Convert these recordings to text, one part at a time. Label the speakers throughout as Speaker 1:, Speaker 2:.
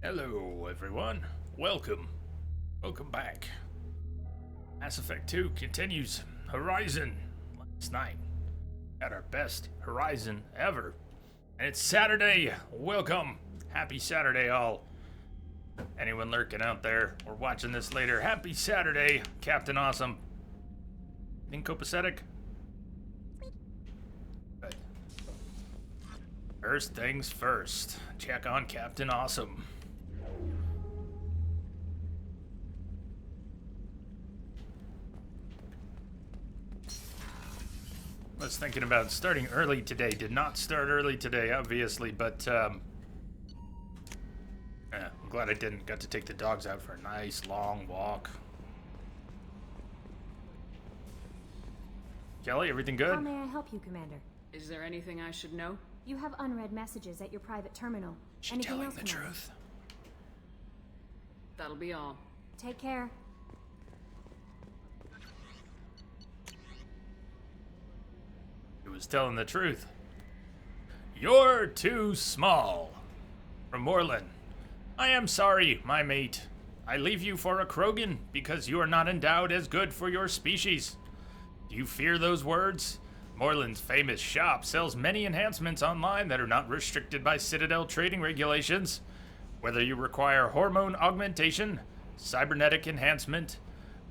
Speaker 1: Hello, everyone. Welcome. Welcome back. Mass Effect 2 continues. Horizon. Last night, at our best Horizon ever. And it's Saturday. Welcome. Happy Saturday, all. Anyone lurking out there or watching this later, happy Saturday, Captain Awesome. In copacetic? Good. First things first. Check on Captain Awesome. I was thinking about starting early today. Did not start early today, obviously, but I'm glad I didn't. Got to take the dogs out for a nice long walk. Kelly, everything good?
Speaker 2: How may I help you, Commander?
Speaker 3: Is there anything I should know?
Speaker 2: You have unread messages at your private terminal.
Speaker 1: She
Speaker 2: Anything
Speaker 1: telling
Speaker 2: else,
Speaker 1: the
Speaker 2: Commander?
Speaker 1: truth?
Speaker 3: That'll be all.
Speaker 2: Take care.
Speaker 1: He was telling the truth. You're too small. From Moreland. I am sorry, my mate. I leave you for a Krogan because you are not endowed as good for your species. Do you fear those words? Moreland's famous shop sells many enhancements online that are not restricted by Citadel trading regulations. Whether you require hormone augmentation, cybernetic enhancement,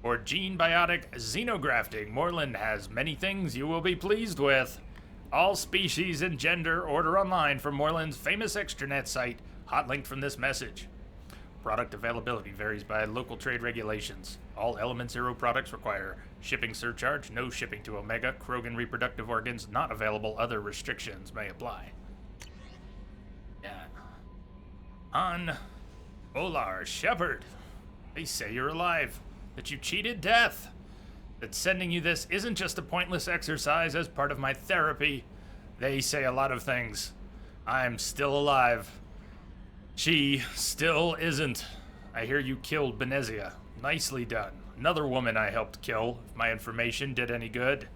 Speaker 1: or gene-biotic xenografting, Moreland has many things you will be pleased with. All species and gender order online from Moreland's famous extranet site, hot linked from this message. Product availability varies by local trade regulations. All Element Zero products require shipping surcharge, no shipping to Omega, Krogan reproductive organs not available, other restrictions may apply. Yeah. On Olar Shepard, they say you're alive, that you cheated death, that sending you this isn't just a pointless exercise as part of my therapy. They say a lot of things. I'm still alive. She still isn't. I hear you killed Benezia. Nicely done. Another woman I helped kill, if my information did any good.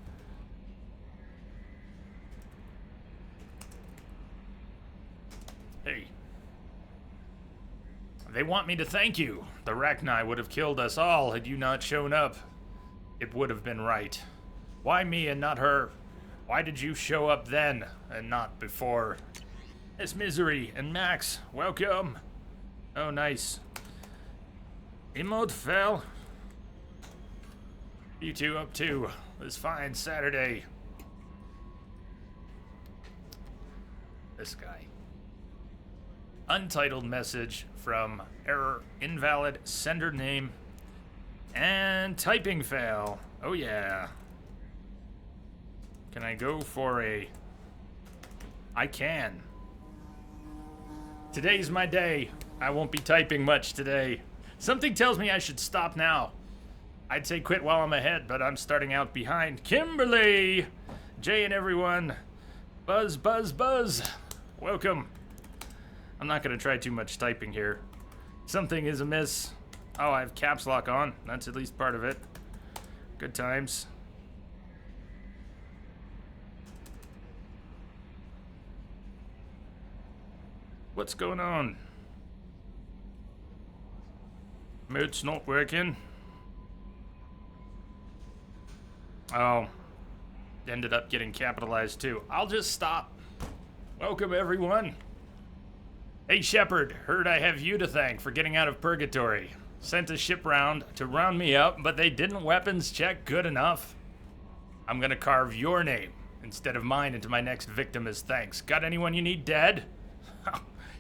Speaker 1: Hey. They want me to thank you. The Rachni would have killed us all had you not shown up. It would have been right. Why me and not her? Why did you show up then and not before? Miss Misery and Max, welcome. Oh, nice. Emote fell. You two up to this fine Saturday. This guy. Untitled message from error, invalid, sender name, and typing fail. Oh yeah. Can I go for a... I can. Today's my day. I won't be typing much today. Something tells me I should stop now. I'd say quit while I'm ahead, but I'm starting out behind. Kimberly! Jay and everyone. Buzz, buzz, buzz. Welcome. I'm not going to try too much typing here. Something is amiss. Oh, I have caps lock on. That's at least part of it. Good times. What's going on? Mode's not working. Oh. Ended up getting capitalized too. I'll just stop. Welcome, everyone. Hey, Shepard. Heard I have you to thank for getting out of purgatory. Sent a ship round to round me up, but they didn't weapons check good enough. I'm gonna carve your name instead of mine into my next victim as thanks. Got anyone you need dead?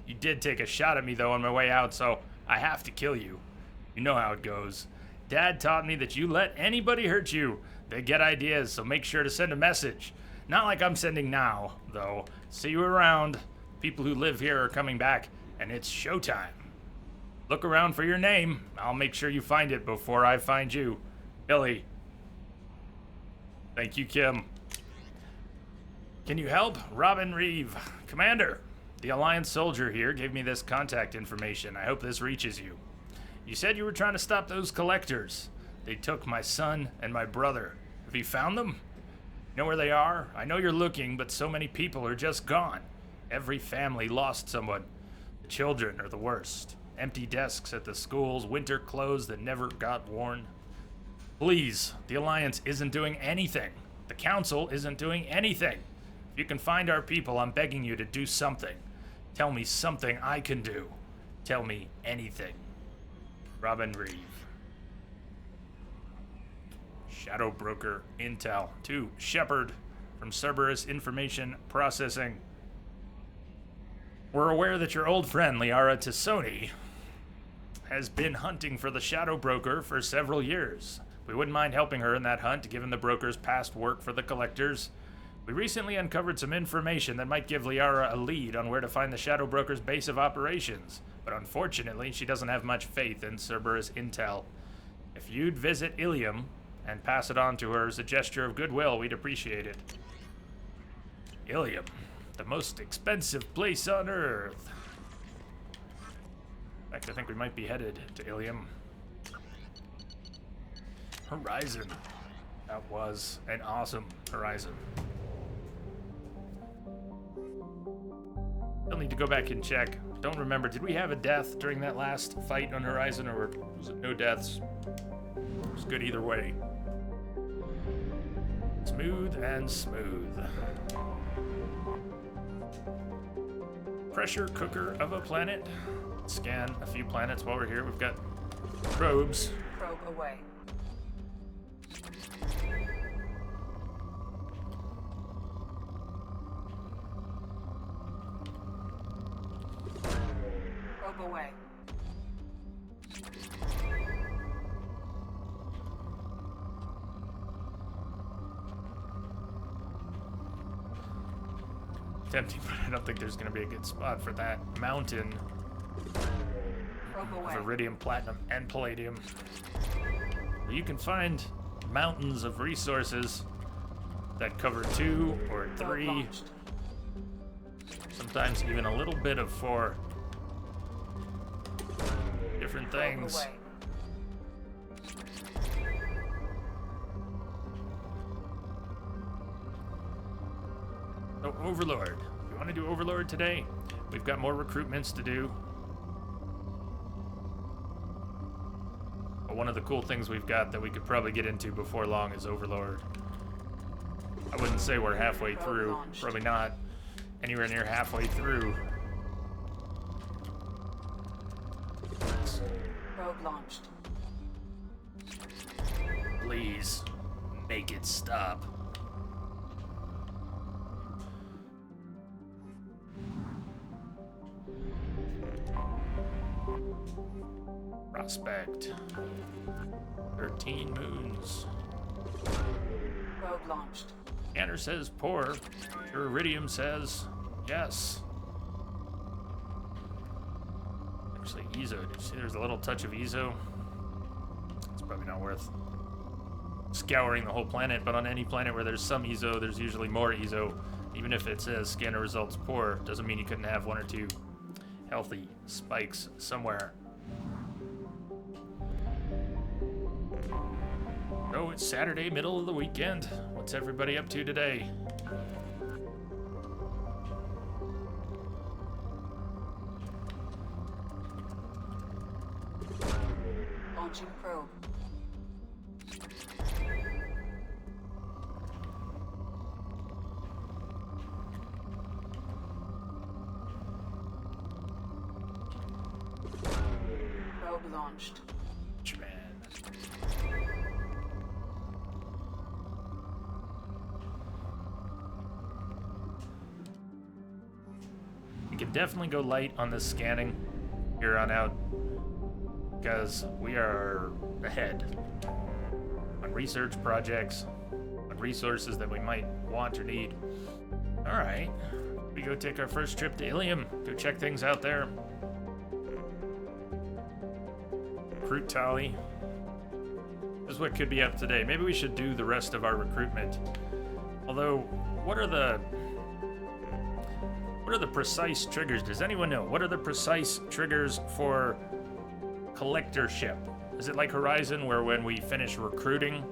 Speaker 1: You did take a shot at me, though, on my way out, so I have to kill you. You know how it goes. Dad taught me that you let anybody hurt you. They get ideas, so make sure to send a message. Not like I'm sending now, though. See you around. People who live here are coming back, and it's showtime. Look around for your name. I'll make sure you find it before I find you. Billy. Thank you, Kim. Can you help? Robin Reeve. Commander. The Alliance soldier here gave me this contact information. I hope this reaches you. You said you were trying to stop those collectors. They took my son and my brother. Have you found them? Know where they are? I know you're looking, but so many people are just gone. Every family lost someone. The children are the worst. empty desks at the schools, winter clothes that never got worn. Please, the Alliance isn't doing anything. The Council isn't doing anything. If you can find our people, I'm begging you to do something. Tell me something I can do. Tell me anything. Robin Reeve. Shadow Broker Intel. 2. Shepard from Cerberus Information Processing. We're aware that your old friend, Liara Tassoni, has been hunting for the Shadow Broker for several years. We wouldn't mind helping her in that hunt, given the broker's past work for the Collectors. We recently uncovered some information that might give Liara a lead on where to find the Shadow Broker's base of operations, but unfortunately, she doesn't have much faith in Cerberus Intel. If you'd visit Ilium and pass it on to her as a gesture of goodwill, we'd appreciate it. Ilium, the most expensive place on Earth. In fact, I think we might be headed to Ilium. Horizon. That was an awesome Horizon. I'll need to go back and check. Don't remember, did we have a death during that last fight on Horizon, or was it no deaths? It was good either way. Smooth and smooth. Pressure cooker of a planet. Scan a few planets while we're here. We've got probes.
Speaker 3: Probe away. Probe away.
Speaker 1: Tempting, but I don't think there's going to be a good spot for that mountain of iridium, platinum, and palladium. You can find mountains of resources that cover 2 or 3, sometimes even a little bit of 4 different things. So Overlord. You want to do Overlord today? We've got more recruitments to do. But one of the cool things we've got that we could probably get into before long is Overlord. I wouldn't say we're halfway through. Probably not anywhere near halfway through.
Speaker 3: Probe launched.
Speaker 1: Please, make it stop. Prospect. 13 moons.
Speaker 3: Probe launched.
Speaker 1: Scanner says poor. Your iridium says yes. Actually, Ezo. Did you see there's a little touch of Ezo? It's probably not worth scouring the whole planet, but on any planet where there's some Ezo, there's usually more Ezo. Even if it says scanner results poor, doesn't mean you couldn't have 1 or 2 healthy spikes somewhere. Oh, it's Saturday, middle of the weekend. What's everybody up to today?
Speaker 3: Launching probe. Probe launched.
Speaker 1: Man. We can definitely go light on the scanning here on out, because we are ahead on research projects, on resources that we might want or need. All right, we go take our first trip to Ilium, go check things out there. Recruit tally. This is what could be up today. Maybe we should do the rest of our recruitment. Although, what are the precise triggers? Does anyone know? What are the precise triggers for collectorship? Is it like Horizon, where when we finish recruiting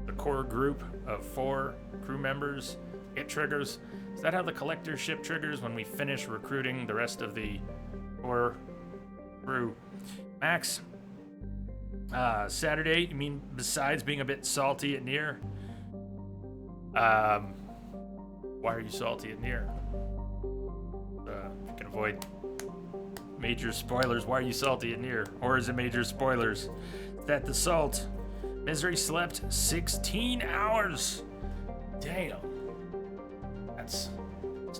Speaker 1: the core group of 4 crew members, it triggers? Is that how the collectorship triggers, when we finish recruiting the rest of the core True. Max, Saturday, you mean besides being a bit salty at Nier? Why are you salty at Nier? If you can avoid major spoilers, why are you salty at Nier? Or is it major spoilers? Is that the salt? Misery slept 16 hours. Damn. That's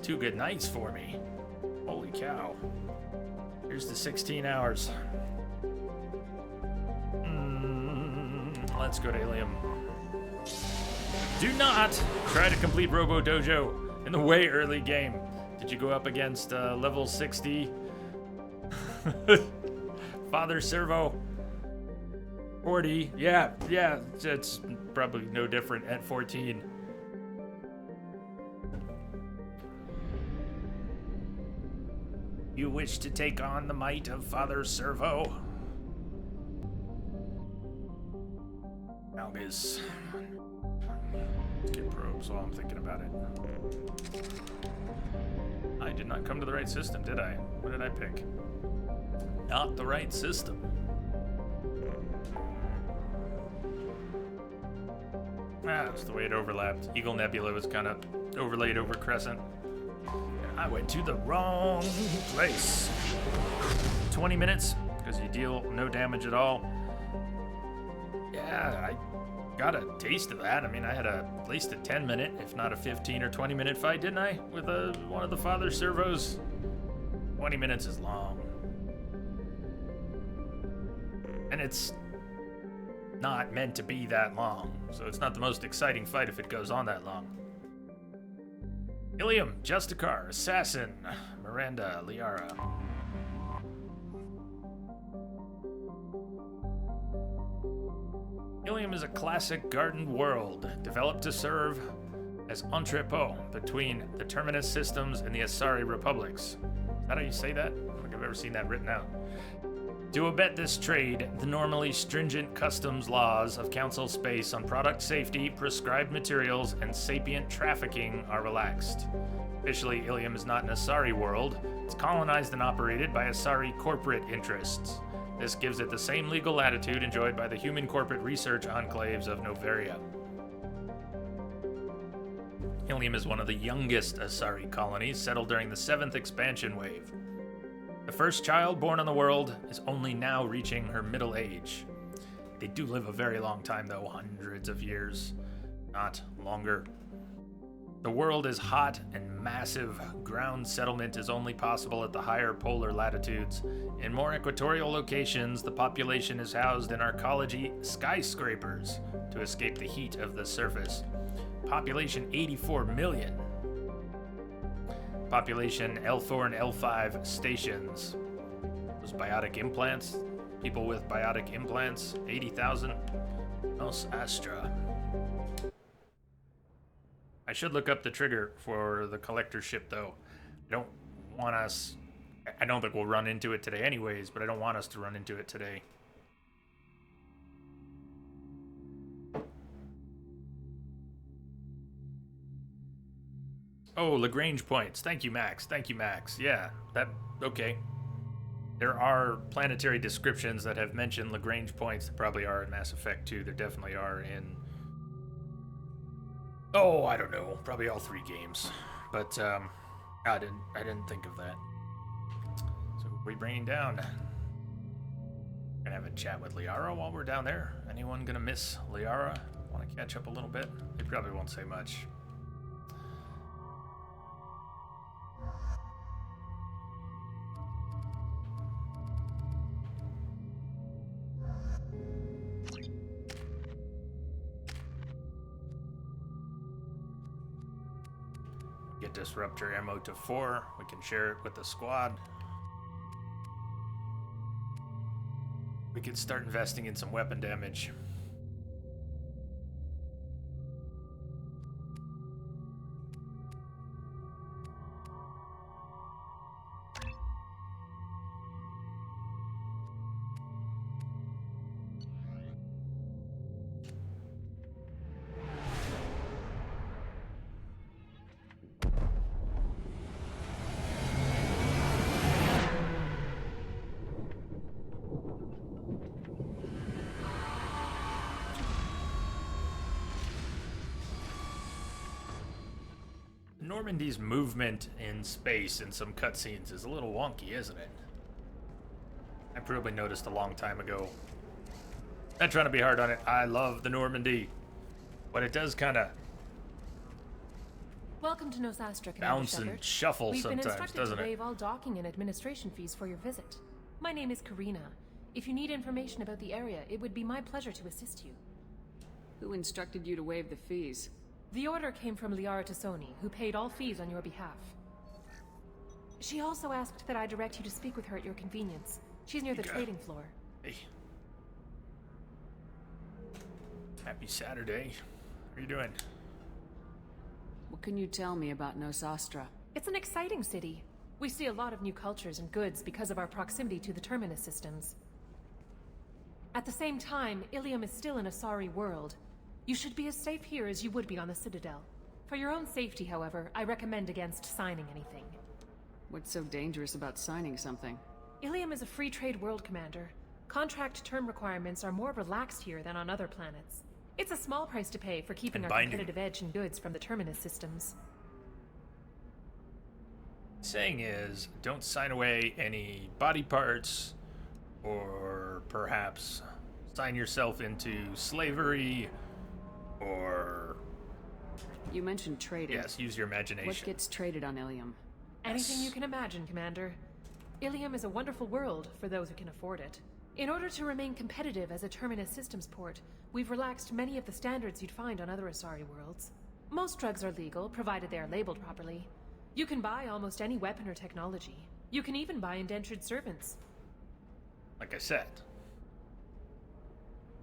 Speaker 1: 2 good nights for me. Holy cow. Here's the 16 hours. Let's go to Ilium. Do not try to complete Robo Dojo in the way early game. Did you go up against level 60 Father Servo 40? Yeah, it's probably no different at 14. You wish to take on the might of Father Servo? Albiz. Let's get probes while I'm thinking about it. I did not come to the right system, did I? What did I pick? Not the right system. That's the way it overlapped. Eagle Nebula was kind of overlaid over Crescent. I went to the wrong place. 20 minutes, because you deal no damage at all. Yeah, I got a taste of that. I mean, I had at least a 10-minute, if not a 15 or 20-minute fight, didn't I? With one of the Father Servos. 20 minutes is long. And it's not meant to be that long, so it's not the most exciting fight if it goes on that long. Ilium, Justicar, Assassin, Miranda, Liara. Ilium is a classic garden world, developed to serve as entrepot between the Terminus systems and the Asari republics. Is that how you say that? I don't think I've ever seen that written out. To abet this trade, the normally stringent customs laws of Council space on product safety, prescribed materials, and sapient trafficking are relaxed. Officially, Ilium is not an Asari world. It's colonized and operated by Asari corporate interests. This gives it the same legal latitude enjoyed by the human corporate research enclaves of Noveria. Ilium is one of the youngest Asari colonies settled during the 7th expansion wave. The first child born on the world is only now reaching her middle age. They do live a very long time, though, hundreds of years, not longer. The world is hot and massive. Ground settlement is only possible at the higher polar latitudes. In more equatorial locations, the population is housed in arcology skyscrapers to escape the heat of the surface. Population 84 million. Population L4 and L5 stations. Those biotic implants, people with biotic implants, 80,000. Nos Astra. I should look up the trigger for the collector ship, though. I don't think we'll run into it today anyways, but I don't want us to run into it today. Oh, Lagrange points. Thank you, Max. Thank you, Max. Yeah, okay. There are planetary descriptions that have mentioned Lagrange points. There probably are in Mass Effect 2. There definitely are in... Oh, I don't know. Probably all 3 games. But, I didn't think of that. So, we bringing down... Gonna have a chat with Liara while we're down there. Anyone gonna miss Liara? Want to catch up a little bit? They probably won't say much. Get disruptor ammo to 4. We can share it with the squad. We could start investing in some weapon damage. Normandy's movement in space in some cutscenes is a little wonky, isn't it? I probably noticed a long time ago. Not trying to be hard on it. I love the Normandy. But it does kind of
Speaker 4: Welcome to Nosastra, Commander
Speaker 1: bounce
Speaker 4: Shepard.
Speaker 1: and shuffle
Speaker 4: We've been
Speaker 1: sometimes,
Speaker 4: instructed
Speaker 1: doesn't
Speaker 4: to
Speaker 1: it?
Speaker 4: waive all docking and administration fees for your visit. My name is Karina. If you need information about the area, it would be my pleasure to assist you.
Speaker 3: Who instructed you to waive the fees?
Speaker 4: The order came from Liara Tassoni, who paid all fees on your behalf. She also asked that I direct you to speak with her at your convenience. She's near the trading floor.
Speaker 1: Hey. Happy Saturday. How are you doing?
Speaker 3: What can you tell me about Nosastra?
Speaker 4: It's an exciting city. We see a lot of new cultures and goods because of our proximity to the Terminus systems. At the same time, Ilium is still an Asari world. You should be as safe here as you would be on the Citadel. For your own safety, however, I recommend against signing anything.
Speaker 3: What's so dangerous about signing something?
Speaker 4: Ilium is a free trade world, Commander. Contract term requirements are more relaxed here than on other planets. It's a small price to pay for keeping
Speaker 1: And
Speaker 4: our
Speaker 1: binding.
Speaker 4: competitive edge in goods from the Terminus systems.
Speaker 1: Saying is, don't sign away any body parts, or perhaps sign yourself into slavery, or
Speaker 3: You mentioned trading.
Speaker 1: yes, use your imagination.
Speaker 3: What gets traded on Ilium?
Speaker 4: Anything you can imagine, Commander. Ilium is a wonderful world for those who can afford it. In order to remain competitive as a Terminus systems port, we've relaxed many of the standards you'd find on other Asari worlds. Most drugs are legal, provided they are labeled properly. You can buy almost any weapon or technology. You can even buy indentured servants.
Speaker 1: Like I said.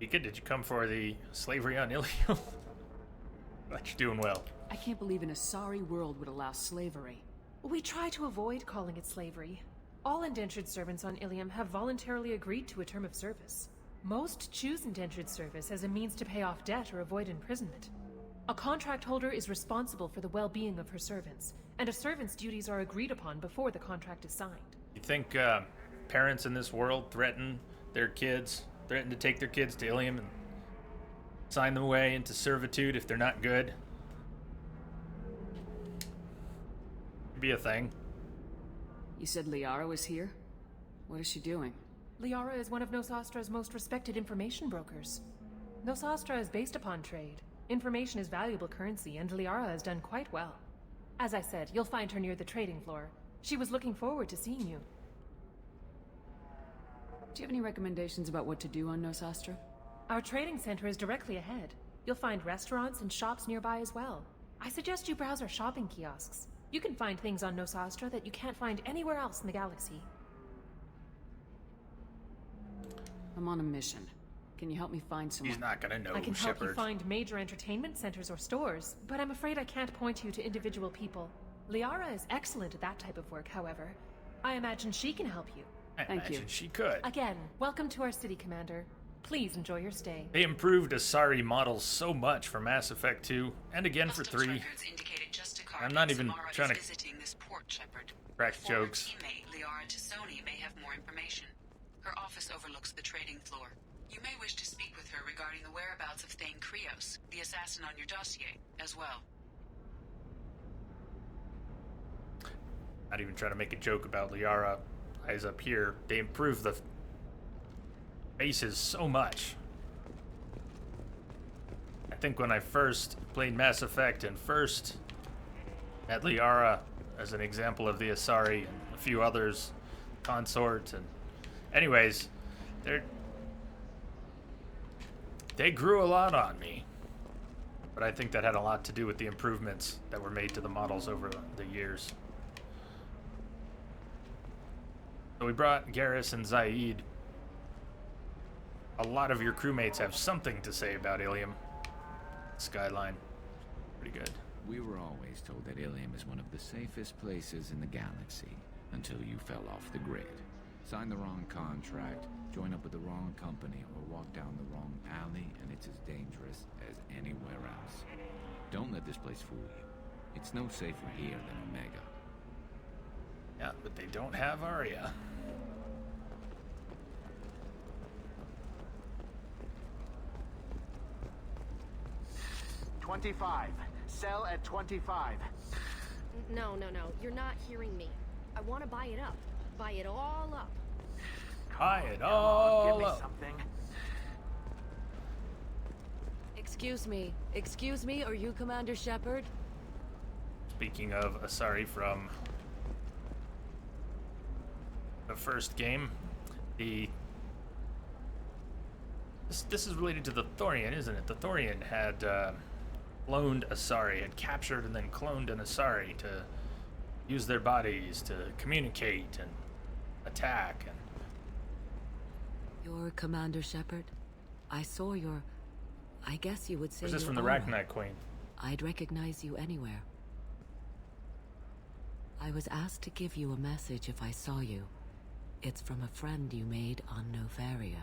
Speaker 1: Ika, did you come for the slavery on Ilium? But you're doing well.
Speaker 3: I can't believe an Asari world would allow slavery.
Speaker 4: We try to avoid calling it slavery. All indentured servants on Ilium have voluntarily agreed to a term of service. Most choose indentured service as a means to pay off debt or avoid imprisonment. A contract holder is responsible for the well-being of her servants, and a servant's duties are agreed upon before the contract is signed.
Speaker 1: You think parents in this world threaten to take their kids to Ilium and sign them away into servitude if they're not good? Could be a thing.
Speaker 3: You said Liara was here? What is she doing?
Speaker 4: Liara is one of Nosastra's most respected information brokers. Nosastra is based upon trade. Information is valuable currency, and Liara has done quite well. As I said, you'll find her near the trading floor. She was looking forward to seeing you.
Speaker 3: Do you have any recommendations about what to do on Nosastra?
Speaker 4: Our trading center is directly ahead. You'll find restaurants and shops nearby as well. I suggest you browse our shopping kiosks. You can find things on Nosastra that you can't find anywhere else in the galaxy.
Speaker 3: I'm on a mission. Can you help me find someone?
Speaker 1: He's not gonna know,
Speaker 4: I can help you
Speaker 1: Shepard.
Speaker 4: find major entertainment centers or stores, but I'm afraid I can't point you to individual people. Liara is excellent at that type of work, however. I imagine she can help you.
Speaker 1: I
Speaker 3: Thank
Speaker 1: imagine
Speaker 3: you.
Speaker 1: she could.
Speaker 4: Again, welcome to our city, Commander. Please enjoy your stay.
Speaker 1: They improved Asari models so much for Mass Effect 2, and again for 3. I'm not even trying to
Speaker 5: visiting this port, Shepard.
Speaker 1: crack
Speaker 5: Former
Speaker 1: jokes.
Speaker 5: teammate Liara Tassoni may have more information. Her office overlooks the trading floor. You may wish to speak with her regarding the whereabouts of Thane Krios, the assassin on your dossier, as well.
Speaker 1: Not even trying to make a joke about Liara. Eyes up here. They improved the faces so much. I think when I first played Mass Effect and first met Liara as an example of the Asari and a few others, Consort, and anyways, they grew a lot on me. But I think that had a lot to do with the improvements that were made to the models over the years. So we brought Garrus and Zaid. A lot of your crewmates have something to say about Ilium. Skyline. Pretty good.
Speaker 6: We were always told that Ilium is one of the safest places in the galaxy, until you fell off the grid. Sign the wrong contract, join up with the wrong company, or walk down the wrong alley, and it's as dangerous as anywhere else. Don't let this place fool you. It's no safer here than Omega.
Speaker 1: Yeah, but they don't have Arya.
Speaker 7: "25. Sell at 25. No. You're not hearing me. I want to buy it up. Buy it all up.
Speaker 1: Buy it all
Speaker 8: Give me
Speaker 1: up.
Speaker 8: something.
Speaker 3: Excuse me, are you Commander Shepard?
Speaker 1: Speaking of Asari from the first game, this is related to the Thorian, isn't it? The Thorian had cloned Asari, had captured and then cloned an Asari to use their bodies to communicate and attack. And
Speaker 3: You're Commander Shepard? I saw your... I guess you would say
Speaker 1: was this
Speaker 3: your
Speaker 1: from the
Speaker 3: aura.
Speaker 1: Rachni Queen?
Speaker 3: I'd recognize you anywhere. I was asked to give you a message if I saw you. It's from a friend you made on Novaria.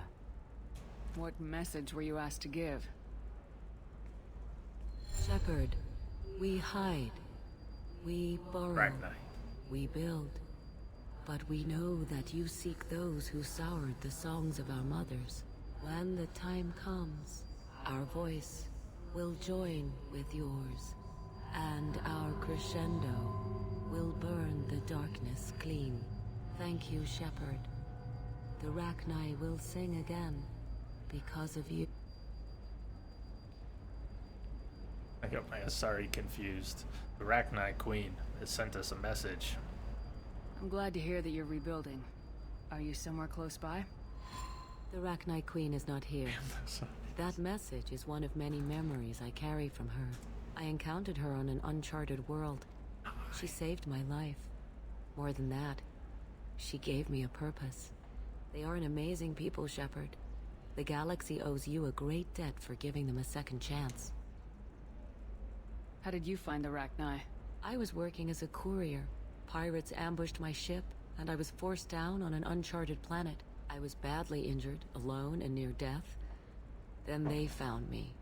Speaker 9: What message were you asked to give?
Speaker 3: Shepard, we hide. We borrow.
Speaker 1: Rachni.
Speaker 3: We build. But we know that you seek those who soured the songs of our mothers. When the time comes, our voice will join with yours, and our crescendo will burn the darkness clean. Thank you, Shepard. The Rachni will sing again because of you.
Speaker 1: I got my Asari confused. The Rachni Queen has sent us a message.
Speaker 9: I'm glad to hear that you're rebuilding. Are you somewhere close by?
Speaker 3: The Rachni Queen is not here. That message is one of many memories I carry from her. I encountered her on an uncharted world. She saved my life. More than that, she gave me a purpose. They are an amazing people, Shepard. The galaxy owes you a great debt for giving them a second chance.
Speaker 9: How did you find the Rachni?
Speaker 3: I was working as a courier. Pirates ambushed my ship, and I was forced down on an uncharted planet. I was badly injured, alone and near death. Then they found me.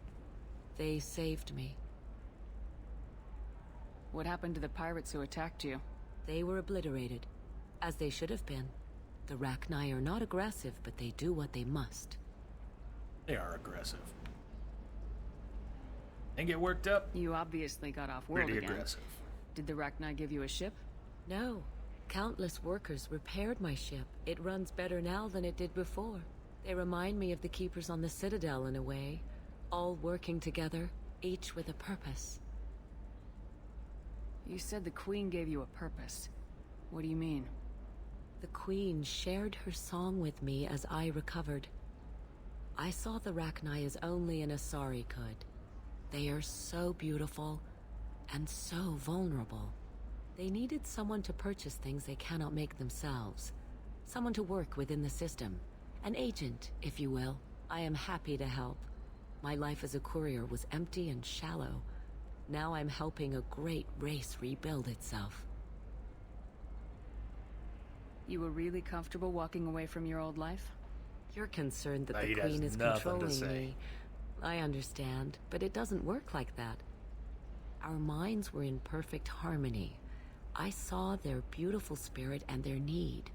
Speaker 3: They saved me.
Speaker 9: What happened to the pirates who attacked you?
Speaker 3: They were obliterated, as they should have been. The Rachni are not aggressive, but they do what they must.
Speaker 1: They are aggressive. And get worked up?
Speaker 9: You obviously got off world
Speaker 1: Pretty
Speaker 9: again.
Speaker 1: aggressive.
Speaker 9: Did the Rachni give you a ship?
Speaker 3: No. Countless workers repaired my ship. It runs better now than it did before. They remind me of the Keepers on the Citadel in a way. All working together, each with a purpose.
Speaker 9: You said the Queen gave you a purpose. What do you mean?
Speaker 3: The Queen shared her song with me as I recovered. I saw the Rachni as only an Asari could. They are so beautiful and so vulnerable. They needed someone to purchase things they cannot make themselves. Someone to work within the system. An agent, if you will. I am happy to help. My life as a courier was empty and shallow. Now I'm helping a great race rebuild itself.
Speaker 9: You were really comfortable walking away from your old life?
Speaker 3: You're concerned that
Speaker 1: Saeed
Speaker 3: the
Speaker 1: has
Speaker 3: Queen is
Speaker 1: nothing to
Speaker 3: controlling
Speaker 1: say.
Speaker 3: me. I understand, but it doesn't work like that. Our minds were in perfect harmony. I saw their beautiful spirit and their need.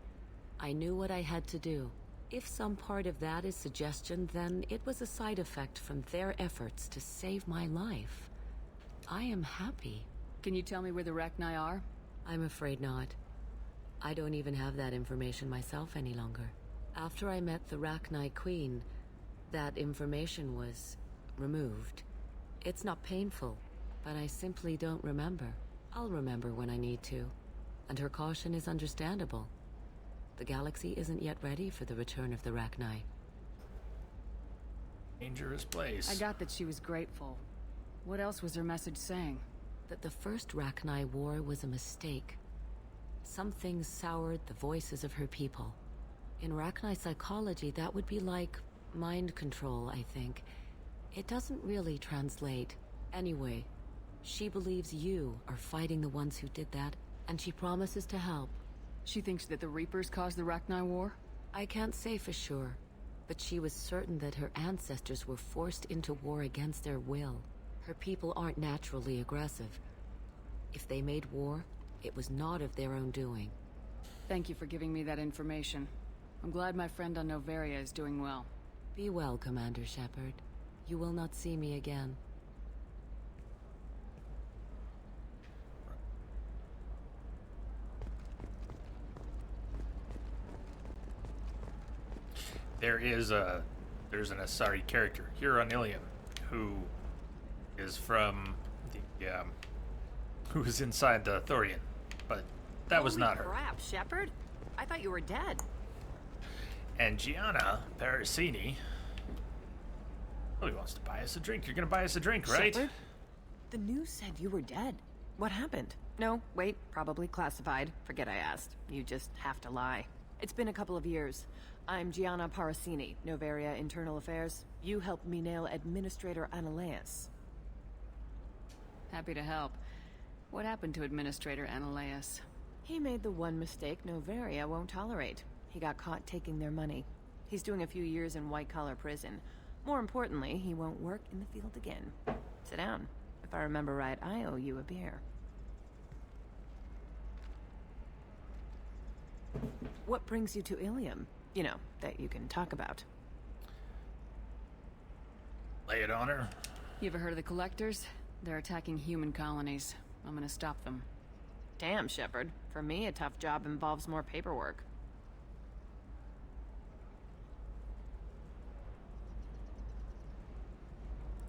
Speaker 3: I knew what I had to do. If some part of that is suggestion, then it was a side effect from their efforts to save my life. I am happy.
Speaker 9: Can you tell me where the Rachni are?
Speaker 3: I'm afraid not. I don't even have that information myself any longer. After I met the Rachni Queen, that information was removed. It's not painful, but I simply don't remember. I'll remember when I need to, and her caution is understandable. The galaxy isn't yet ready for the return of the Rachni.
Speaker 1: Dangerous place.
Speaker 9: I got that she was grateful. What else was her message saying?
Speaker 3: That the first Rachni war was a mistake. Some things soured the voices of her people. In Rachni psychology, that would be like mind control, I think. It doesn't really translate. Anyway, she believes you are fighting the ones who did that, and she promises to help.
Speaker 9: She thinks that the Reapers caused the Rachni War?
Speaker 3: I can't say for sure, but she was certain that her ancestors were forced into war against their will. Her people aren't naturally aggressive. If they made war, it was not of their own doing.
Speaker 9: Thank you for giving me that information. I'm glad my friend on Novaria is doing well.
Speaker 3: Be well, Commander Shepard. You will not see me again.
Speaker 1: there's an Asari character here on Ilium who is from the who is inside the Thorian, but that was not her.
Speaker 8: Crap, Shepard. I thought you were dead.
Speaker 1: And Gianna Parasini really wants to buy us a drink. You're gonna buy us a drink, right?
Speaker 8: Shepard? The news said you were dead. What happened? No, wait, probably classified. Forget I asked. You just have to lie. It's been a couple of years. I'm Gianna Parasini, Novaria Internal Affairs. You helped me nail Administrator Ananias.
Speaker 9: Happy to help. What happened to Administrator Ananias?
Speaker 8: He made the one mistake Novaria won't tolerate. He got caught taking their money. He's doing a few years in white-collar prison. More importantly, he won't work in the field again. Sit down. If I remember right, I owe you a beer. What brings you to Ilium? You know, that you can talk about.
Speaker 1: Lay it on her.
Speaker 9: You ever heard of the Collectors? They're attacking human colonies. I'm gonna stop them.
Speaker 8: Damn, Shepard. For me, a tough job involves more paperwork.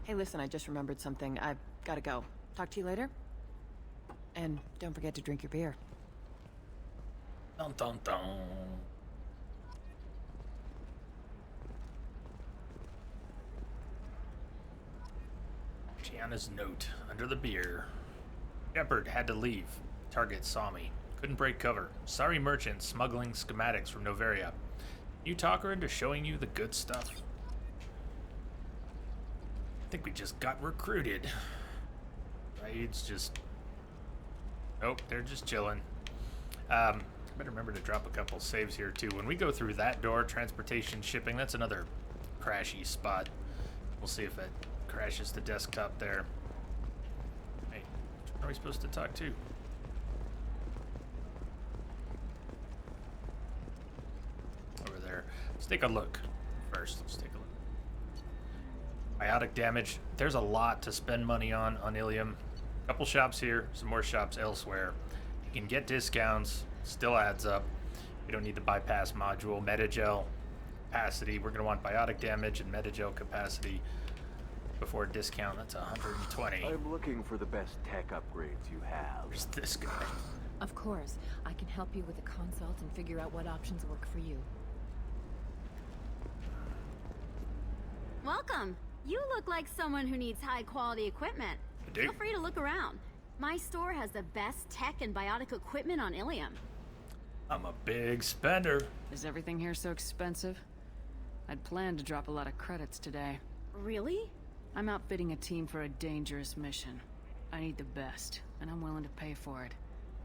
Speaker 8: Hey, listen, I just remembered something. I've gotta go. Talk to you later? And don't forget to drink your beer.
Speaker 1: Dun dun dun. Gianna's note under the beer. Shepard had to leave. Target saw me. Couldn't break cover. Sorry merchant smuggling schematics from Novaria. You talk her into showing you the good stuff. I think we just got recruited. Raids just... Nope, they're just chilling. Better remember to drop a couple saves here too. When we go through that door, transportation, shipping, that's another crashy spot. We'll see if that crashes the desktop there. Hey, which one are we supposed to talk to? Over there. Let's take a look first. Let's take a look. Biotic damage. There's a lot to spend money on Ilium. Couple shops here, some more shops elsewhere. You can get discounts, still adds up. We don't need the bypass module. Metagel capacity. We're going to want biotic damage and metagel capacity before discount. That's 120.
Speaker 10: I'm looking for the best tech upgrades you have.
Speaker 1: Where's this guy?
Speaker 11: Of course. I can help you with a consult and figure out what options work for you.
Speaker 12: Welcome. You look like someone who needs high-quality equipment.
Speaker 1: I do.
Speaker 12: Feel free to look around. My store has the best tech and biotic equipment on Ilium.
Speaker 1: I'm a big spender.
Speaker 9: Is everything here so expensive? I'd planned to drop a lot of credits today.
Speaker 12: Really?
Speaker 9: I'm outfitting a team for a dangerous mission. I need the best, and I'm willing to pay for it,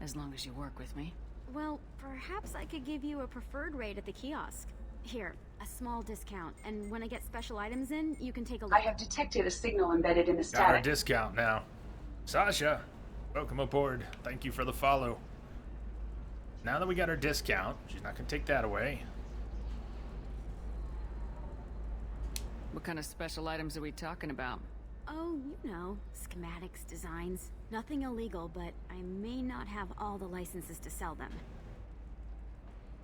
Speaker 9: as long as you work with me.
Speaker 12: Well, perhaps I could give you a preferred rate at the kiosk. Here, a small discount, and when I get special items in, you can take a look.
Speaker 5: I have detected a signal embedded in the
Speaker 1: Got our
Speaker 5: static.
Speaker 1: discount now. Sasha, welcome aboard. Thank you for the follow. Now that we got our discount, she's not going to take that away.
Speaker 9: What kind of special items are we talking about?
Speaker 12: Oh, you know, schematics, designs. Nothing illegal, but I may not have all the licenses to sell them.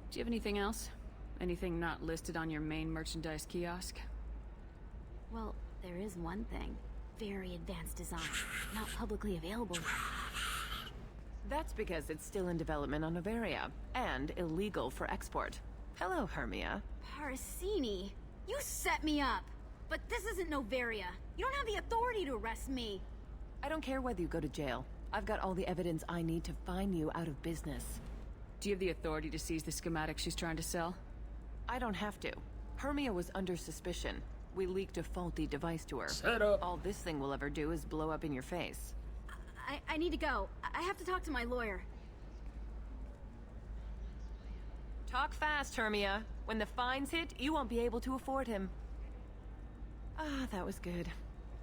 Speaker 9: Do you have anything else? Anything not listed on your main merchandise kiosk?
Speaker 12: Well, there is one thing. Very advanced design. Not publicly available yet.
Speaker 8: That's because it's still in development on Novaria, and illegal for export. Hello, Hermia.
Speaker 12: Parasini, you set me up! But this isn't Novaria. You don't have the authority to arrest me.
Speaker 8: I don't care whether you go to jail. I've got all the evidence I need to find you out of business.
Speaker 9: Do you have the authority to seize the schematics she's trying to sell?
Speaker 8: I don't have to. Hermia was under suspicion. We leaked a faulty device to her.
Speaker 1: Set up.
Speaker 8: All this thing will ever do is blow up in your face.
Speaker 12: I need to go. I have to talk to my lawyer.
Speaker 8: Talk fast, Hermia. When the fines hit, you won't be able to afford him. Ah, that was good.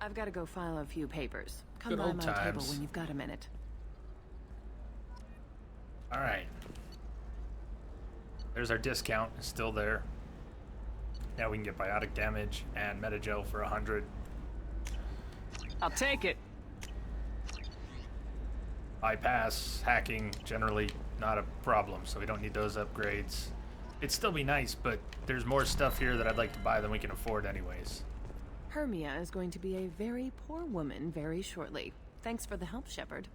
Speaker 8: I've got to go file a few papers. Come
Speaker 1: Good
Speaker 8: by
Speaker 1: old
Speaker 8: my table
Speaker 1: times.
Speaker 8: when you've got a minute.
Speaker 1: All right. There's our discount. It's still there. Now we can get biotic damage and metagel for 100.
Speaker 9: I'll take it.
Speaker 1: Bypass, hacking, generally not a problem, so we don't need those upgrades. It'd still be nice, but there's more stuff here that I'd like to buy than we can afford anyways.
Speaker 8: Hermia is going to be a very poor woman very shortly. Thanks for the help, Shepard.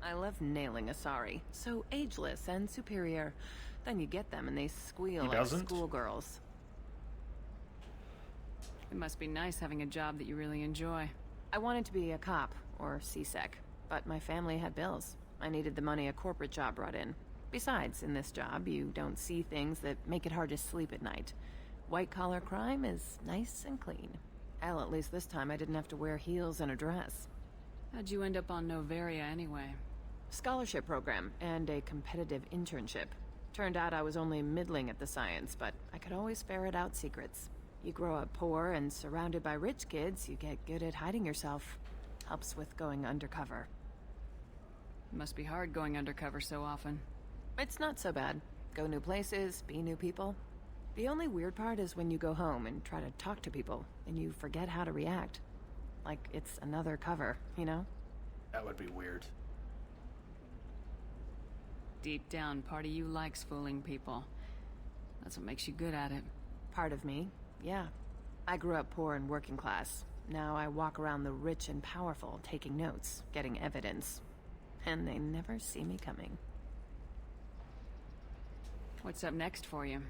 Speaker 8: I love nailing Asari. So ageless and superior. Then you get them and they squeal like schoolgirls.
Speaker 9: It must be nice having a job that you really enjoy.
Speaker 8: I wanted to be a cop, or CSEC, but my family had bills. I needed the money a corporate job brought in. Besides, in this job, you don't see things that make it hard to sleep at night. White-collar crime is nice and clean. Hell, at least this time I didn't have to wear heels and a dress.
Speaker 9: How'd you end up on Noveria anyway?
Speaker 8: Scholarship program and a competitive internship. Turned out I was only middling at the science, but I could always ferret out secrets. You grow up poor and surrounded by rich kids, you get good at hiding yourself. Helps with going undercover.
Speaker 9: It must be hard going undercover so often.
Speaker 8: It's not so bad. Go new places, be new people. The only weird part is when you go home and try to talk to people, and you forget how to react. Like it's another cover, you know?
Speaker 1: That would be weird.
Speaker 9: Deep down, part of you likes fooling people. That's what makes you good at it.
Speaker 8: Part of me, yeah. I grew up poor and working class. Now I walk around the rich and powerful, taking notes, getting evidence. And they never see me coming.
Speaker 9: What's up next for you?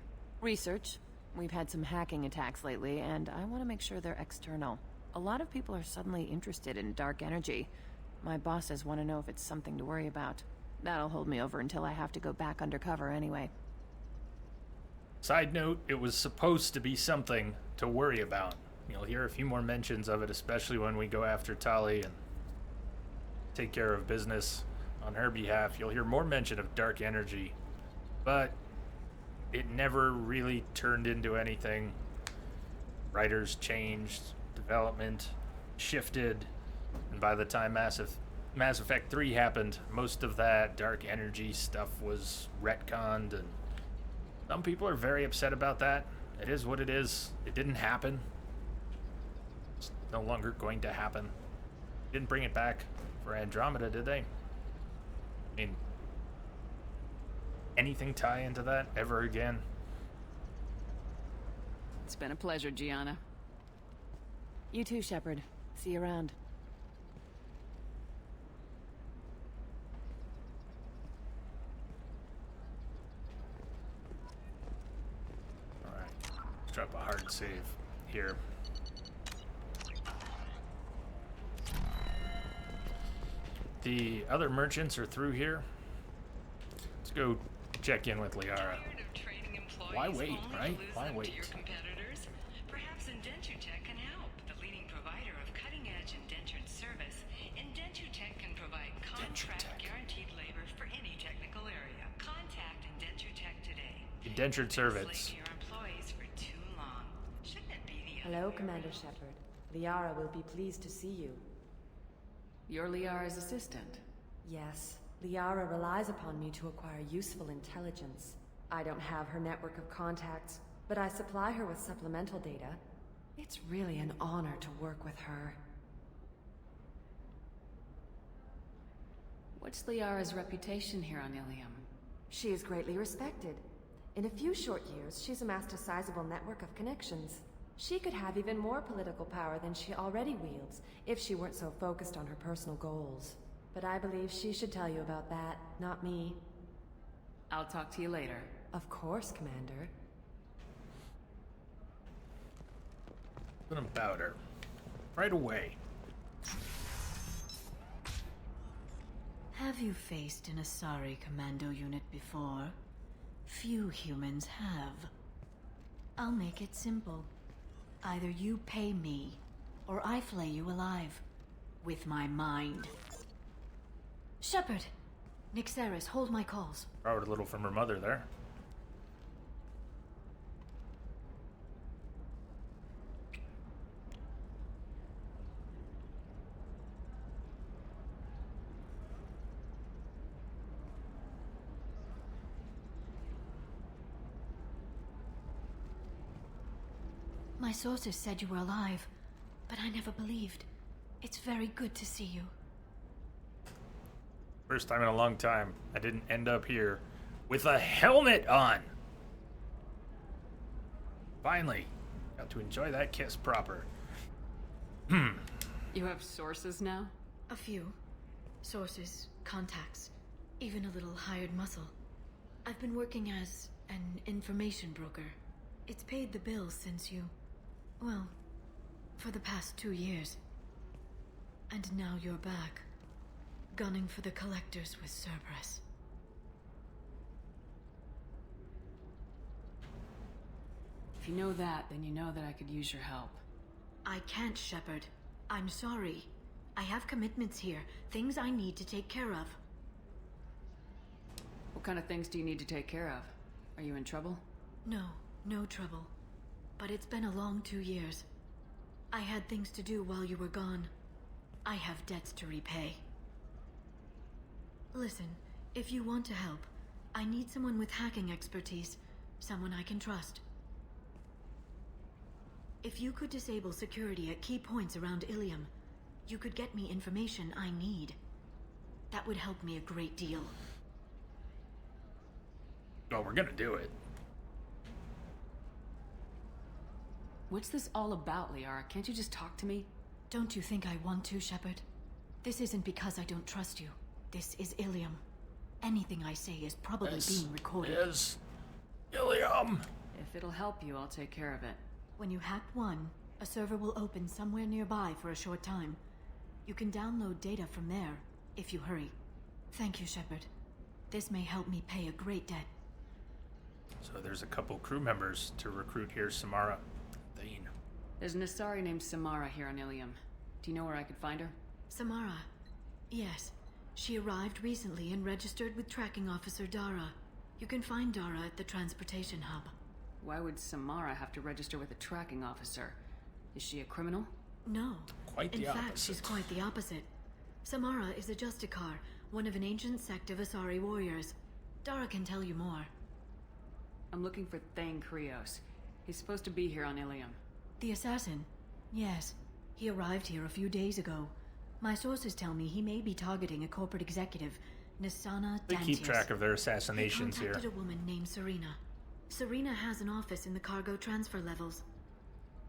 Speaker 8: Research. We've had some hacking attacks lately, and I want to make sure they're external. A lot of people are suddenly interested in dark energy. My bosses want to know if it's something to worry about. That'll hold me over until I have to go back undercover anyway.
Speaker 1: Side note, it was supposed to be something to worry about. You'll hear a few more mentions of it, especially when we go after Tali and take care of business on her behalf. You'll hear more mention of dark energy, but it never really turned into anything. Writers changed, development shifted, and by the time Mass Effect 3 happened, most of that dark energy stuff was retconned, and some people are very upset about that. It is what it is. It didn't happen. It's no longer going to happen. Didn't bring it back for Andromeda, did they? I mean, anything tie into that ever again?
Speaker 9: It's been a pleasure, Gianna.
Speaker 8: You too, Shepard. See you around.
Speaker 1: Alright, let's drop a hard save here. The other merchants are through here. Let's go check in with Liara. Why wait, right? Why wait?
Speaker 5: Perhaps Indentutech can help. The leading provider of cutting-edge indentured service, Indentutech can provide contract-guaranteed labor for any technical area. Contact Indentutech today.
Speaker 1: Indentured service.
Speaker 5: Your employees for too long. Shouldn't it be the other
Speaker 13: Hello,
Speaker 5: way
Speaker 13: Commander Shepard. Liara will be pleased to see you.
Speaker 9: You're Liara's assistant.
Speaker 13: Yes, Liara relies upon me to acquire useful intelligence. I don't have her network of contacts, but I supply her with supplemental data. It's really an honor to work with her.
Speaker 9: What's Liara's reputation here on Ilium?
Speaker 13: She is greatly respected. In a few short years, she's amassed a sizable network of connections. She could have even more political power than she already wields, if she weren't so focused on her personal goals. But I believe she should tell you about that, not me.
Speaker 9: I'll talk to you later.
Speaker 13: Of course, Commander.
Speaker 1: Let him bout her. Right away.
Speaker 11: Have you faced an Asari commando unit before? Few humans have. I'll make it simple. Either you pay me, or I flay you alive. With my mind. Shepard! Nixeris, hold my calls.
Speaker 1: Borrowed a little from her mother there.
Speaker 11: My sources said you were alive, but I never believed. It's very good to see you.
Speaker 1: First time in a long time I didn't end up here with a helmet on. Finally, got to enjoy that kiss proper.
Speaker 9: You have sources now?
Speaker 11: A few. Sources, contacts, even a little hired muscle. I've been working as an information broker. It's paid the bills since you... well, for the past 2 years. And now you're back, gunning for the collectors with Cerberus.
Speaker 9: If you know that, then you know that I could use your help.
Speaker 11: I can't, Shepard. I'm sorry. I have commitments here, things I need to take care of.
Speaker 9: What kind of things do you need to take care of? Are you in trouble?
Speaker 11: No, no trouble. But it's been a long 2 years. I had things to do while you were gone. I have debts to repay. Listen, if you want to help, I need someone with hacking expertise. Someone I can trust. If you could disable security at key points around Ilium, you could get me information I need. That would help me a great deal.
Speaker 1: Well, we're gonna do it.
Speaker 9: What's this all about, Liara? Can't you just talk to me?
Speaker 11: Don't you think I want to, Shepard? This isn't because I don't trust you. This is Ilium. Anything I say is probably being recorded.
Speaker 1: Is Ilium.
Speaker 9: If it'll help you, I'll take care of it.
Speaker 11: When you hack one, a server will open somewhere nearby for a short time. You can download data from there, if you hurry. Thank you, Shepard. This may help me pay a great debt.
Speaker 1: So there's a couple crew members to recruit here, Samara. Thane.
Speaker 9: There's an Asari named Samara here on Ilium. Do you know where I could find her?
Speaker 11: Samara. Yes. She arrived recently and registered with Tracking Officer Dara. You can find Dara at the transportation hub.
Speaker 9: Why would Samara have to register with a tracking officer? Is she a criminal?
Speaker 11: No.
Speaker 1: Quite the
Speaker 11: In
Speaker 1: opposite.
Speaker 11: fact, she's quite the opposite. Samara is a Justicar, one of an ancient sect of Asari warriors. Dara can tell you more.
Speaker 9: I'm looking for Thane Krios. He's supposed to be here on Ilium.
Speaker 11: The assassin? Yes. He arrived here a few days ago. My sources tell me he may be targeting a corporate executive, Nisana
Speaker 1: They
Speaker 11: Dantius.
Speaker 1: keep track of their assassinations
Speaker 11: he
Speaker 1: here.
Speaker 11: contacted a woman named Serena. Serena has an office in the cargo transfer levels.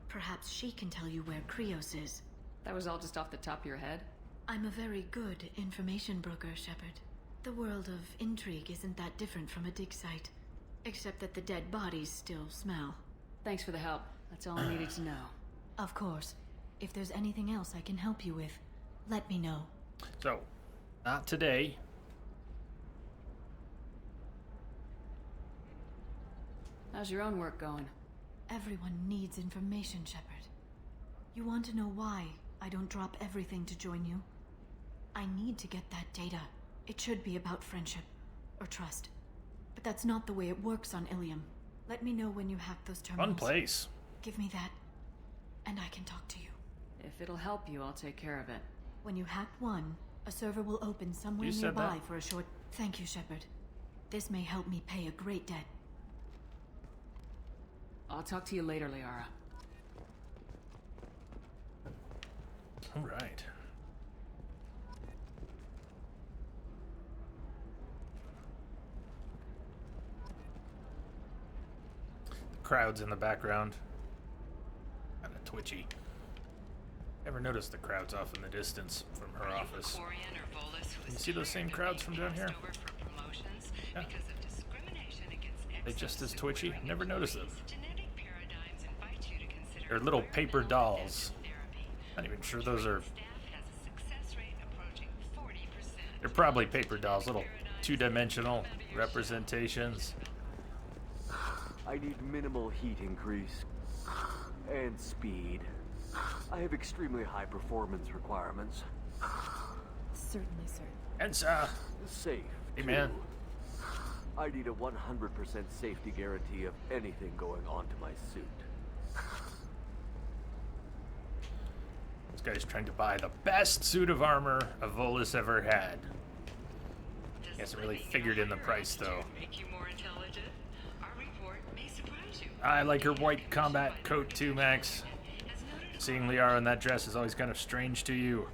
Speaker 11: Perhaps she can tell you where Krios is.
Speaker 9: That was all just off the top of your head?
Speaker 11: I'm a very good information broker, Shepard. The world of intrigue isn't that different from a dig site. Except that the dead bodies still smell.
Speaker 9: Thanks for the help. That's all I needed to know.
Speaker 11: Of course. If there's anything else I can help you with, let me know.
Speaker 1: So, not today.
Speaker 9: How's your own work going?
Speaker 11: Everyone needs information, Shepard. You want to know why I don't drop everything to join you? I need to get that data. It should be about friendship or trust. But that's not the way it works on Ilium. Let me know when you hack those terminals.
Speaker 1: Fun place.
Speaker 11: Give me that, and I can talk to you.
Speaker 9: If it'll help you, I'll take care of it.
Speaker 11: When you hack one, a server will open somewhere
Speaker 1: You said
Speaker 11: nearby
Speaker 1: that?
Speaker 11: for a short... Thank you, Shepard. This may help me pay a great debt.
Speaker 9: I'll talk to you later, Liara.
Speaker 1: All right. The crowd's in the background. Kind of twitchy. Never noticed the crowds off in the distance from her office. You see those same crowds from down here? Yeah. They just as twitchy? Never noticed them. They're little paper dolls. Not even sure those are... They're probably paper dolls, little two-dimensional representations.
Speaker 10: I need minimal heat increase and speed. I have extremely high performance requirements.
Speaker 8: Certainly, sir.
Speaker 1: And
Speaker 10: Safe.
Speaker 1: hey man,
Speaker 10: too. I need a 100% safety guarantee of anything going onto my suit.
Speaker 1: this guy's trying to buy the best suit of armor a Volus ever had. He hasn't really figured in the price though. I like her white combat coat too, Max. Seeing Liara in that dress is always kind of strange to you.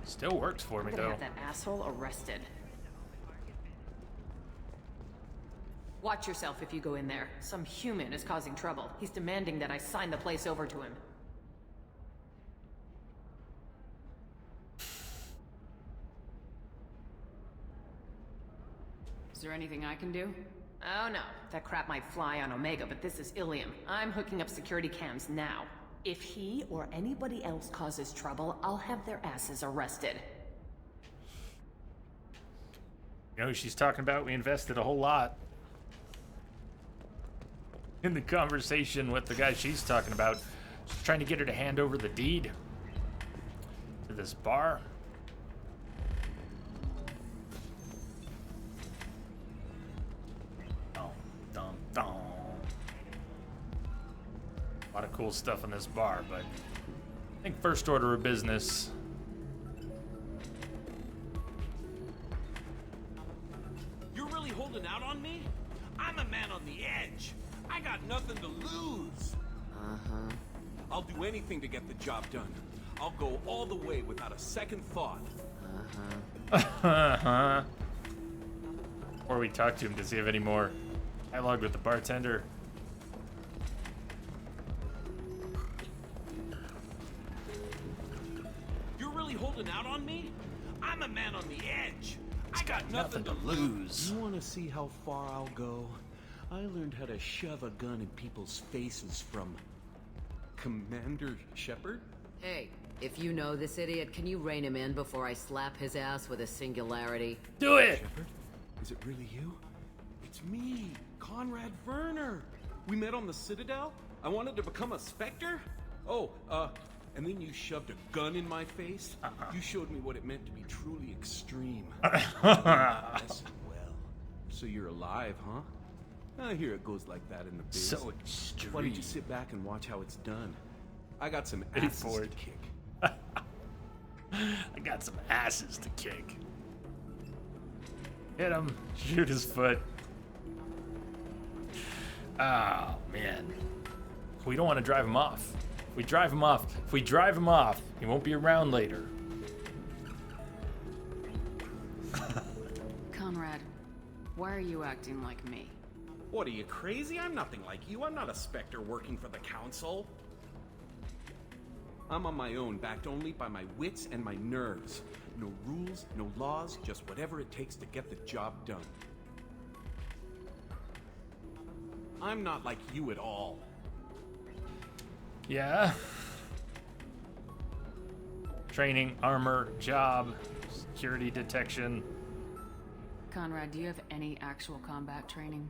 Speaker 1: Still works for me
Speaker 8: I'm gonna
Speaker 1: though.
Speaker 8: have that asshole arrested. Watch yourself if you go in there. Some human is causing trouble. He's demanding that I sign the place over to him.
Speaker 9: Is there anything I can do?
Speaker 8: Oh no, that crap might fly on Omega, but this is Ilium. I'm hooking up security cams now. If he or anybody else causes trouble, I'll have their asses arrested.
Speaker 1: You know who she's talking about? We invested a whole lot in the conversation with the guy she's talking about. She's trying to get her to hand over the deed to this bar. A lot of cool stuff in this bar, but I think first order of business.
Speaker 14: You're really holding out on me? I'm a man on the edge. I got nothing to lose.
Speaker 6: Uh-huh.
Speaker 14: I'll do anything to get the job done. I'll go all the way without a second thought.
Speaker 1: Uh-huh. Or we talk to him to see if any more dialogue with the bartender.
Speaker 14: You're really holding out on me? I'm a man on the edge. I got
Speaker 1: Nothing to lose.
Speaker 14: You want to see how far I'll go? I learned how to shove a gun in people's faces from Commander Shepard.
Speaker 3: Hey, if you know this idiot, can you rein him in before I slap his ass with a singularity?
Speaker 1: Do it!
Speaker 14: Shepard? Is it really you? It's me, Conrad Werner. We met on the Citadel. I wanted to become a Spectre. Oh, and then you shoved a gun in my face. You showed me what it meant to be truly extreme. Yes, well, so you're alive, huh? I hear it goes like that in the biz.
Speaker 1: So extreme.
Speaker 14: Why don't you sit back and watch how it's done? I got some asses to kick.
Speaker 1: I got some asses to kick. Hit him. Shoot his foot. Oh, man. We don't want to drive him off. If we drive him off, he won't be around later.
Speaker 9: Conrad, why are you acting like me?
Speaker 14: What, are you crazy? I'm nothing like you. I'm not a Spectre working for the Council. I'm on my own, backed only by my wits and my nerves. No rules, no laws, just whatever it takes to get the job done. I'm not like you at all.
Speaker 1: Yeah. Training, armor, job, security detection.
Speaker 9: Conrad, do you have any actual combat training?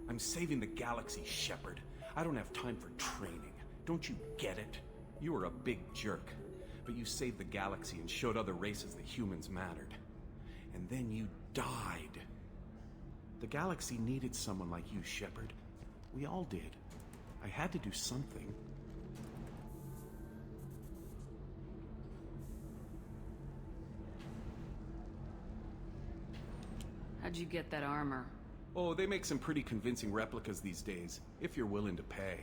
Speaker 14: I'm saving the galaxy, Shepard. I don't have time for training. Don't you get it? You were a big jerk, but you saved the galaxy and showed other races that humans mattered. And then you died. The galaxy needed someone like you, Shepard. We all did. I had to do something.
Speaker 9: How'd you get that armor?
Speaker 14: Oh, they make some pretty convincing replicas these days, if you're willing to pay.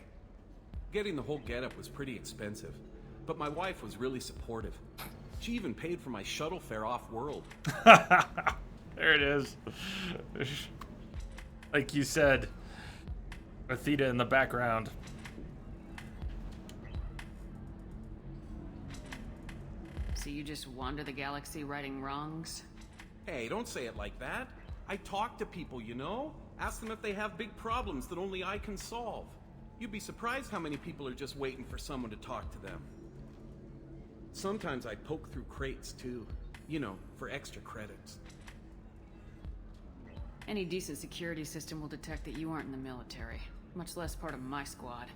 Speaker 14: Getting the whole getup was pretty expensive, but my wife was really supportive. She even paid for my shuttle fare off-world.
Speaker 1: There it is. Like you said, with Theta in the background.
Speaker 9: So you just wander the galaxy righting wrongs?
Speaker 14: Hey, don't say it like that. I talk to people, you know? Ask them if they have big problems that only I can solve. You'd be surprised how many people are just waiting for someone to talk to them. Sometimes I poke through crates, too. You know, for extra credits.
Speaker 9: Any decent security system will detect that you aren't in the military, much less part of my squad.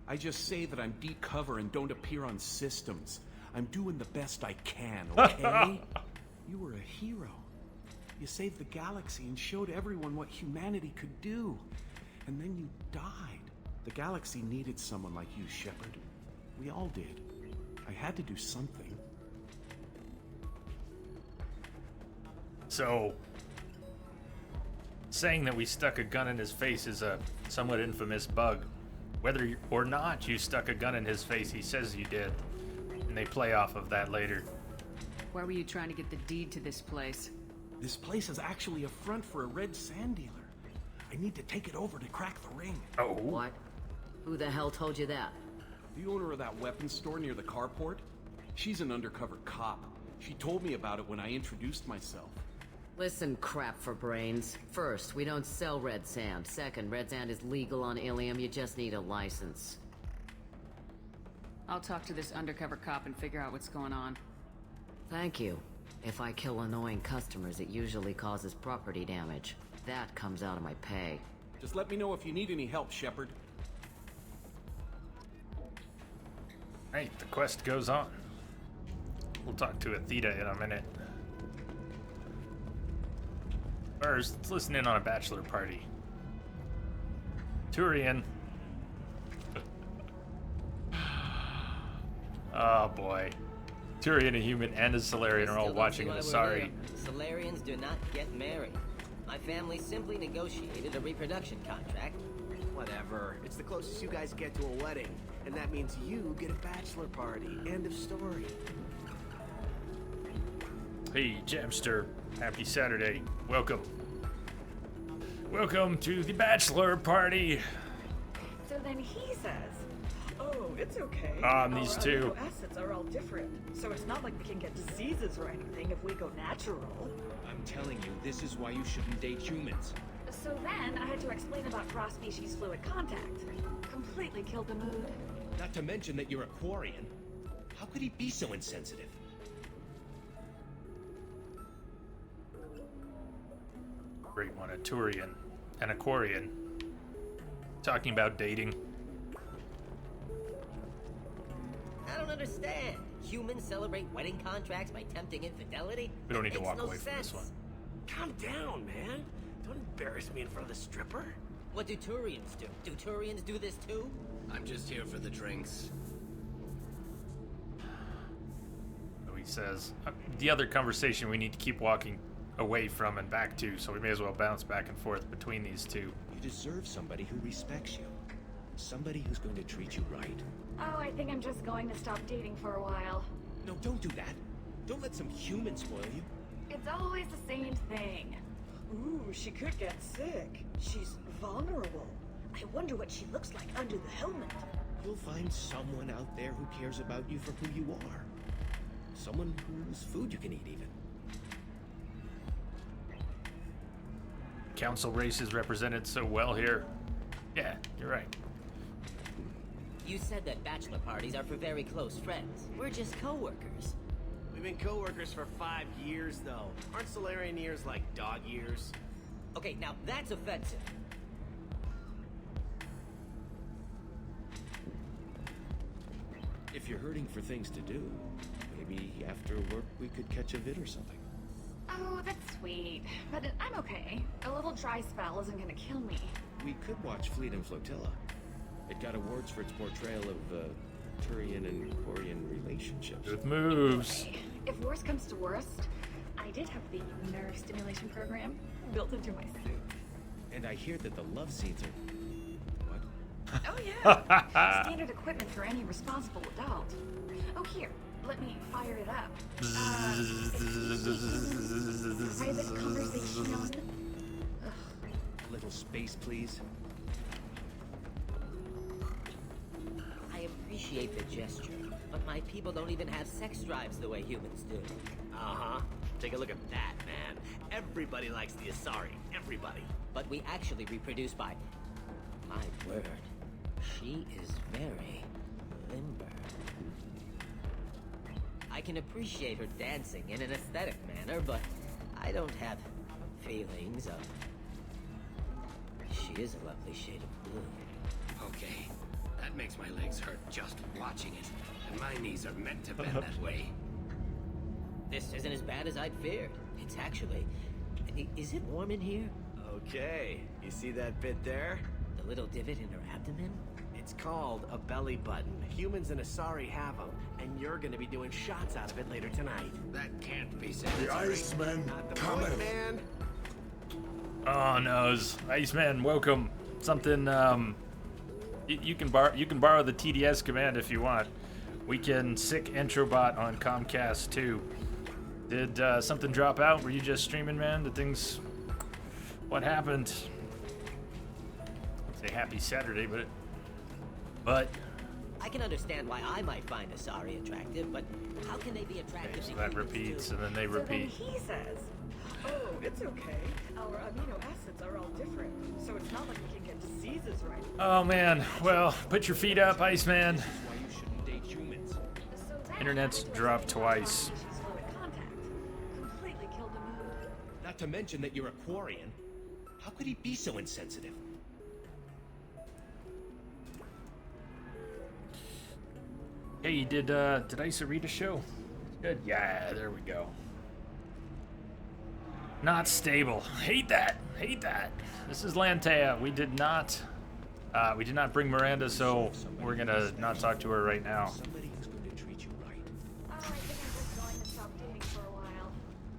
Speaker 14: I just say that I'm deep cover and don't appear on systems. I'm doing the best I can, okay? You were a hero. You saved the galaxy and showed everyone what humanity could do. And then you died. The galaxy needed someone like you, Shepard. We all did. I had to do something.
Speaker 1: So, saying that we stuck a gun in his face is a somewhat infamous bug. Whether or not you stuck a gun in his face, he says you did. And they play off of that later.
Speaker 9: Why were you trying to get the deed to this place?
Speaker 14: This place is actually a front for a red sand dealer. I need to take it over to crack the ring.
Speaker 1: Oh.
Speaker 3: What? Who the hell told you that?
Speaker 14: The owner of that weapons store near the carport? She's an undercover cop. She told me about it when I introduced myself.
Speaker 3: Listen, crap for brains. First, we don't sell red sand. Second, red sand is legal on Ilium. You just need a license.
Speaker 9: I'll talk to this undercover cop and figure out what's going on.
Speaker 3: Thank you. If I kill annoying customers, it usually causes property damage. That comes out of my pay.
Speaker 14: Just let me know if you need any help, Shepard.
Speaker 1: Right, the quest goes on. We'll talk to Athena in a minute. First, let's listen in on a bachelor party. Turian. Oh boy. Turian, a human, and a Solarian are all watching an Asari.
Speaker 15: Solarians do not get married. My family simply negotiated a reproduction contract.
Speaker 16: Whatever. It's the closest you guys get to a wedding. And that means you get a bachelor party. End of story.
Speaker 1: Hey, Jamster. Happy Saturday. Welcome. Welcome to the bachelor party.
Speaker 17: So then he says, oh, it's okay.
Speaker 1: These
Speaker 17: Our
Speaker 1: two.
Speaker 17: amino acids are all different, so it's not like we can get diseases or anything if we go natural.
Speaker 18: I'm telling you, this is why you shouldn't date humans.
Speaker 17: So then I had to explain about cross-species fluid contact. Completely killed the mood.
Speaker 18: Not to mention that you're a Quarian. How could he be so insensitive?
Speaker 1: Great one, a Turian and a Quarian. Talking about dating.
Speaker 15: I don't understand. Humans celebrate wedding contracts by tempting infidelity?
Speaker 1: We don't need to
Speaker 15: Makes
Speaker 1: walk
Speaker 15: no
Speaker 1: away from this one.
Speaker 16: Calm down, man. Don't embarrass me in front of the stripper.
Speaker 15: What do Turians do? Do Turians do this too?
Speaker 18: I'm just here for the drinks.
Speaker 1: So he says, the other conversation we need to keep walking away from and back to, so we may as well bounce back and forth between these two.
Speaker 18: You deserve somebody who respects you. Somebody who's going to treat you right.
Speaker 17: Oh, I think I'm just going to stop dating for a while.
Speaker 18: No, don't do that. Don't let some human spoil you.
Speaker 17: It's always the same thing. Ooh, she could get sick. She's vulnerable. I wonder what she looks like under the helmet.
Speaker 18: You'll find someone out there who cares about you for who you are. Someone whose food you can eat, even.
Speaker 1: Council race is represented so well here. Yeah, you're right.
Speaker 15: You said that bachelor parties are for very close friends. We're just co-workers.
Speaker 16: We've been co-workers for 5 years, though. Aren't Solarian years like dog years?
Speaker 15: Okay, now that's offensive.
Speaker 18: If you're hurting for things to do, maybe after work we could catch a vid or something.
Speaker 17: Oh, that's sweet. But I'm okay. A little dry spell isn't gonna kill me.
Speaker 18: We could watch Fleet and Flotilla. It got awards for its portrayal of Turian and Quarian relationships.
Speaker 1: Good moves.
Speaker 17: Okay. If worst comes to worst, I did have the nerve stimulation program built into my suit.
Speaker 18: And I hear that the love scenes are... What?
Speaker 17: Oh yeah, standard equipment for any responsible adult. Oh here, let me fire it up. Private conversation.
Speaker 18: A little space, please.
Speaker 15: I appreciate the gesture, but my people don't even have sex drives the way humans do.
Speaker 16: Uh-huh. Take a look at that, man. Everybody likes the Asari. Everybody.
Speaker 15: But we actually reproduce by... My word. She is very limber. I can appreciate her dancing in an aesthetic manner, but I don't have feelings of... She is a lovely shade of blue.
Speaker 18: Okay. That makes my legs hurt just watching it. And my knees are meant to bend that way.
Speaker 15: This isn't as bad as I'd feared. It's actually... Is it warm in here?
Speaker 16: Okay. You see that bit there?
Speaker 15: The little divot in her abdomen?
Speaker 16: It's called a belly button. Humans and Asari have them, and you're gonna be doing shots out of it later tonight.
Speaker 18: That can't be sanitary.
Speaker 19: The Iceman
Speaker 16: Not the
Speaker 19: cometh.
Speaker 16: point, man.
Speaker 1: Oh no, Iceman, welcome. Something you can borrow the TDS command if you want. We can sick Entrobot on Comcast too. Did something drop out? Were you just streaming, man? What happened? happy Saturday, but
Speaker 15: I can understand why I might find Asari attractive, but how can they be attractive?
Speaker 1: okay, so that repeats, and then they repeat.
Speaker 17: So then he says, "Oh, it's okay. Our amino acids are all different, so it's not like we can get diseases right."
Speaker 1: Oh man, well, put your feet up, Iceman.
Speaker 18: Why you shouldn't date humans.
Speaker 1: Internet's dropped twice.
Speaker 17: Completely killed the mood.
Speaker 18: Not to mention that you're a Quarian. How could he be so insensitive?
Speaker 1: Hey, did Isa read a show? Good. Yeah, there we go. Not stable. Hate that. Hate that. This is Lantea. We did not bring Miranda, so we're gonna not talk to her right now.
Speaker 18: Somebody who's going to treat you right.
Speaker 17: I think I'm just going to stop dating for a while.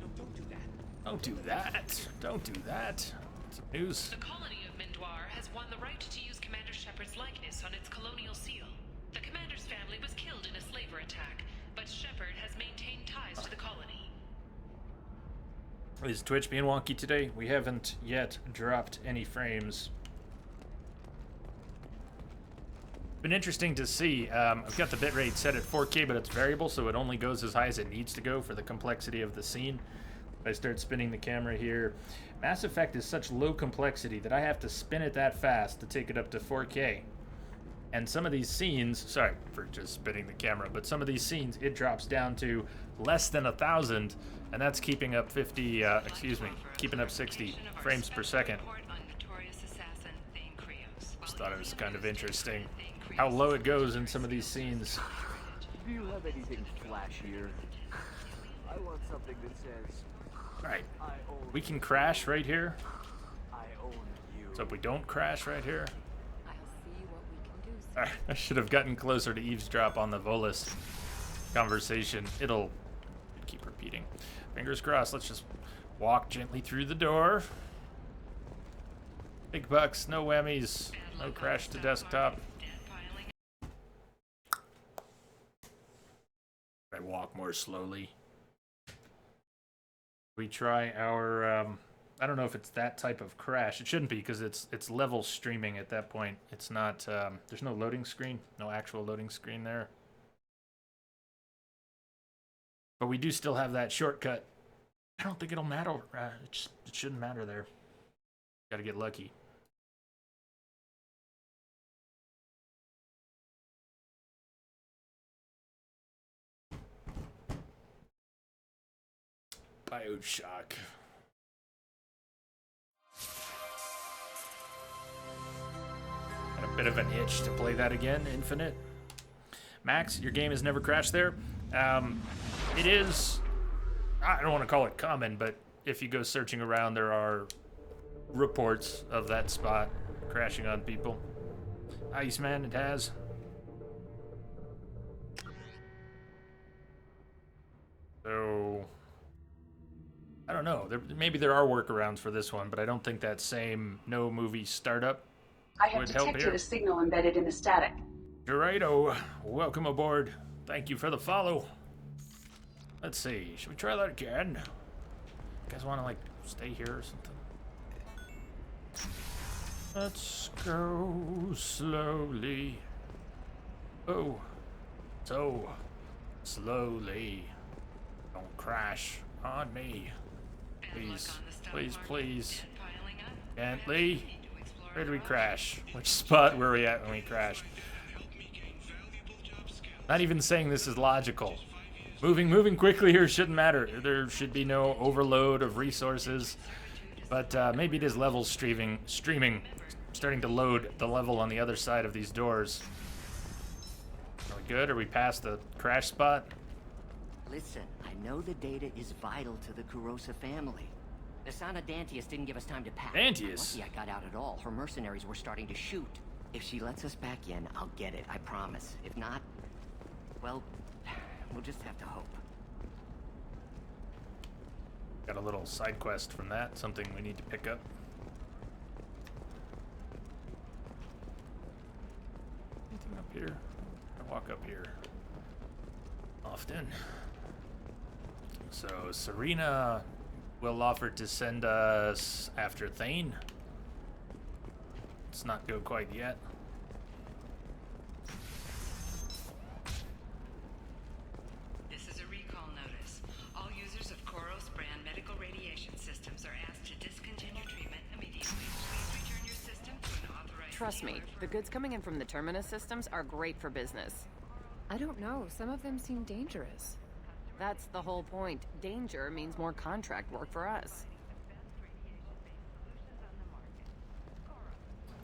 Speaker 18: No, don't do that.
Speaker 1: Don't do that. Don't do that. It's news.
Speaker 4: The colony of Mindoir has won the right to use Commander Shepard's likeness on its colonial seal. The commander's family was killed in a slaver attack, but Shepard has maintained ties to the colony.
Speaker 1: Is Twitch being wonky today? We haven't yet dropped any frames. Been interesting to see. I've got the bitrate set at 4K, but it's variable, so it only goes as high as it needs to go for the complexity of the scene. If I start spinning the camera here, Mass Effect is such low complexity that I have to spin it that fast to take it up to 4K. And some of these scenes, sorry for just spinning the camera, but some of these scenes, it drops down to less than 1,000, and that's keeping up 60 frames per second. Just thought it was kind of interesting how low it goes in some of these scenes.
Speaker 10: Do you have anything flashier? I want something that says,
Speaker 1: Right. We can crash right here.
Speaker 10: I own you.
Speaker 1: So if we don't crash right here.
Speaker 3: I'll see what we can do.
Speaker 1: I should have gotten closer to eavesdrop on the Volus conversation. It'll keep repeating. Fingers crossed. Let's just walk gently through the door. Big bucks, no whammies, no crash to desktop. I walk more slowly. We try our, I don't know if it's that type of crash. It shouldn't be because it's level streaming at that point. It's not, there's no loading screen, no actual loading screen there. But we do still have that shortcut. I don't think it'll matter. It shouldn't matter there. Gotta get lucky. Bioshock. Got a bit of an itch to play that again, Infinite. Max, your game has never crashed there. It is, I don't want to call it common, but if you go searching around, there are reports of that spot crashing on people. Iceman, it has. So, I don't know. Maybe there are workarounds for this one, but I don't think that same no movie startup
Speaker 19: I have
Speaker 1: would help
Speaker 19: detected
Speaker 1: here.
Speaker 19: a signal embedded in the static.
Speaker 1: Righto. Welcome aboard. Thank you for the follow. Let's see. Should we try that again? You guys want to, like, stay here or something? Let's go slowly. Oh. So slowly. Don't crash on me. Please. Please, please. Gently. Where did we crash? Which spot were we at when we crashed? Not even saying this is logical. Moving quickly here shouldn't matter. There should be no overload of resources. But maybe it is level streaming, starting to load the level on the other side of these doors. Are we good? Are we past the crash spot?
Speaker 15: Listen, I know the data is vital to the Kurosa family. The Sana Dantius didn't give us time to pack.
Speaker 1: Dantius?
Speaker 15: Lucky I got out at all. Her mercenaries were starting to shoot. If she lets us back in, I'll get it, I promise. If not, well, we'll just have to hope.
Speaker 1: Got a little side quest from that, something we need to pick up. Anything up here? I walk up here often. So Serena will offer to send us after Thane Let's not go quite yet.
Speaker 5: This is a recall notice. All users of Koros brand medical radiation systems are asked to discontinue treatment immediately. Please return your system to an authorized
Speaker 8: Trust me, the goods coming in from the Terminus systems are great for business.
Speaker 4: I don't know. Some of them seem dangerous.
Speaker 8: That's the whole point. Danger means more contract work for us.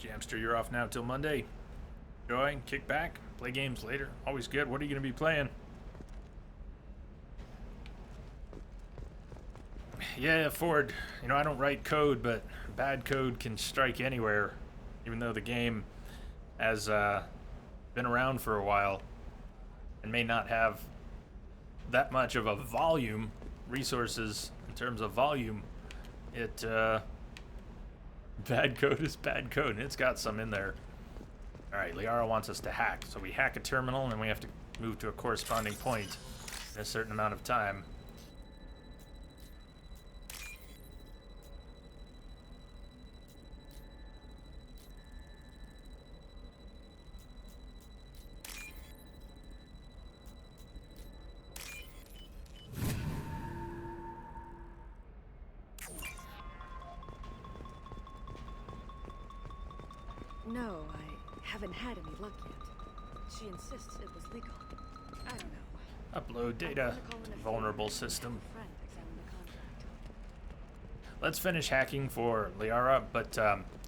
Speaker 1: Jamster, you're off now till Monday. Enjoy, kick back, play games later. Always good. What are you going to be playing? Yeah, Ford. You know, I don't write code, but bad code can strike anywhere. Even though the game has been around for a while and may not have that much of a volume, resources in terms of volume, it bad code is bad code, and it's got some in there. Alright, Liara wants us to hack, so we hack a terminal and we have to move to a corresponding point in a certain amount of time.
Speaker 7: No, I haven't had any luck yet. She insists it was legal. I don't know.
Speaker 1: Upload data to vulnerable system. Let's finish hacking for Liara, but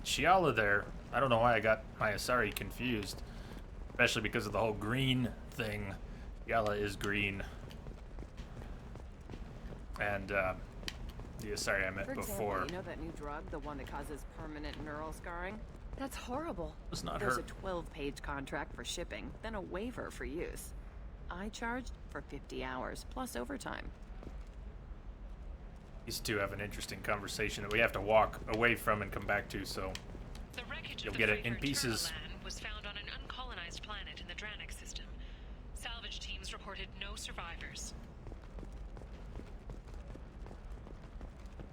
Speaker 1: Shiala there, I don't know why I got my Asari confused. Especially because of the whole green thing. Shiala is green. And the Asari I met
Speaker 8: For example,
Speaker 1: before.
Speaker 8: you know that new drug, the one that causes permanent neural scarring? That's horrible.
Speaker 1: It's not
Speaker 8: There's
Speaker 1: her.
Speaker 8: a 12-page contract for shipping, then a waiver for use. I charged for 50 hours, plus overtime.
Speaker 1: These two have an interesting conversation that we have to walk away from and come back to, so
Speaker 4: The wreckage
Speaker 1: you'll
Speaker 4: of
Speaker 1: get
Speaker 4: the
Speaker 1: it in
Speaker 4: freighter
Speaker 1: pieces.
Speaker 4: Turnalan was found on an uncolonized planet in the Dranik system. Salvage teams reported no survivors.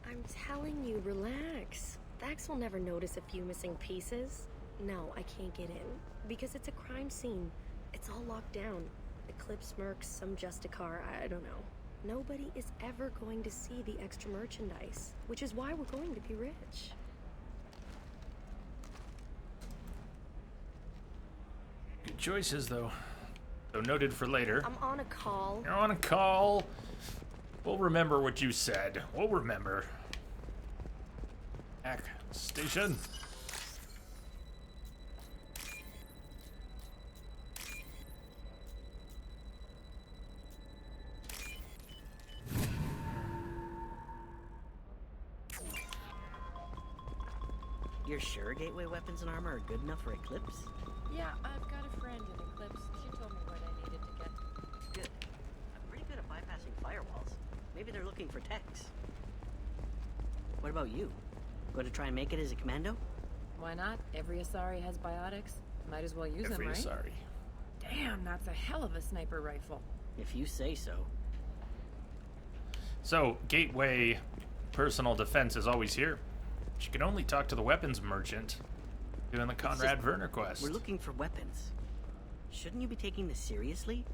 Speaker 7: I'm telling you, relax. Vax will never notice a few missing pieces. No, I can't get in. Because it's a crime scene. It's all locked down. Eclipse mercs, some Justicar, I don't know. Nobody is ever going to see the extra merchandise. Which is why we're going to be rich.
Speaker 1: Good choices, though. So noted for later.
Speaker 7: I'm on a call.
Speaker 1: You're on a call. We'll remember what you said. We'll remember. Hack station.
Speaker 19: You're sure gateway weapons and armor are good enough for Eclipse?
Speaker 20: Yeah, I've got a friend in Eclipse. She told me what I needed to get.
Speaker 19: Good. I'm pretty good at bypassing firewalls. Maybe they're looking for techs. What about you? Going to try and make it as a commando?
Speaker 20: Why not? Every Asari has biotics. Might as well use them,
Speaker 1: Every
Speaker 20: right?
Speaker 1: Asari.
Speaker 20: Damn, that's a hell of a sniper rifle.
Speaker 19: If you say so.
Speaker 1: So, Gateway personal defense is always here. She can only talk to the weapons merchant doing the Conrad Werner quest.
Speaker 19: We're looking for weapons. Shouldn't you be taking this seriously?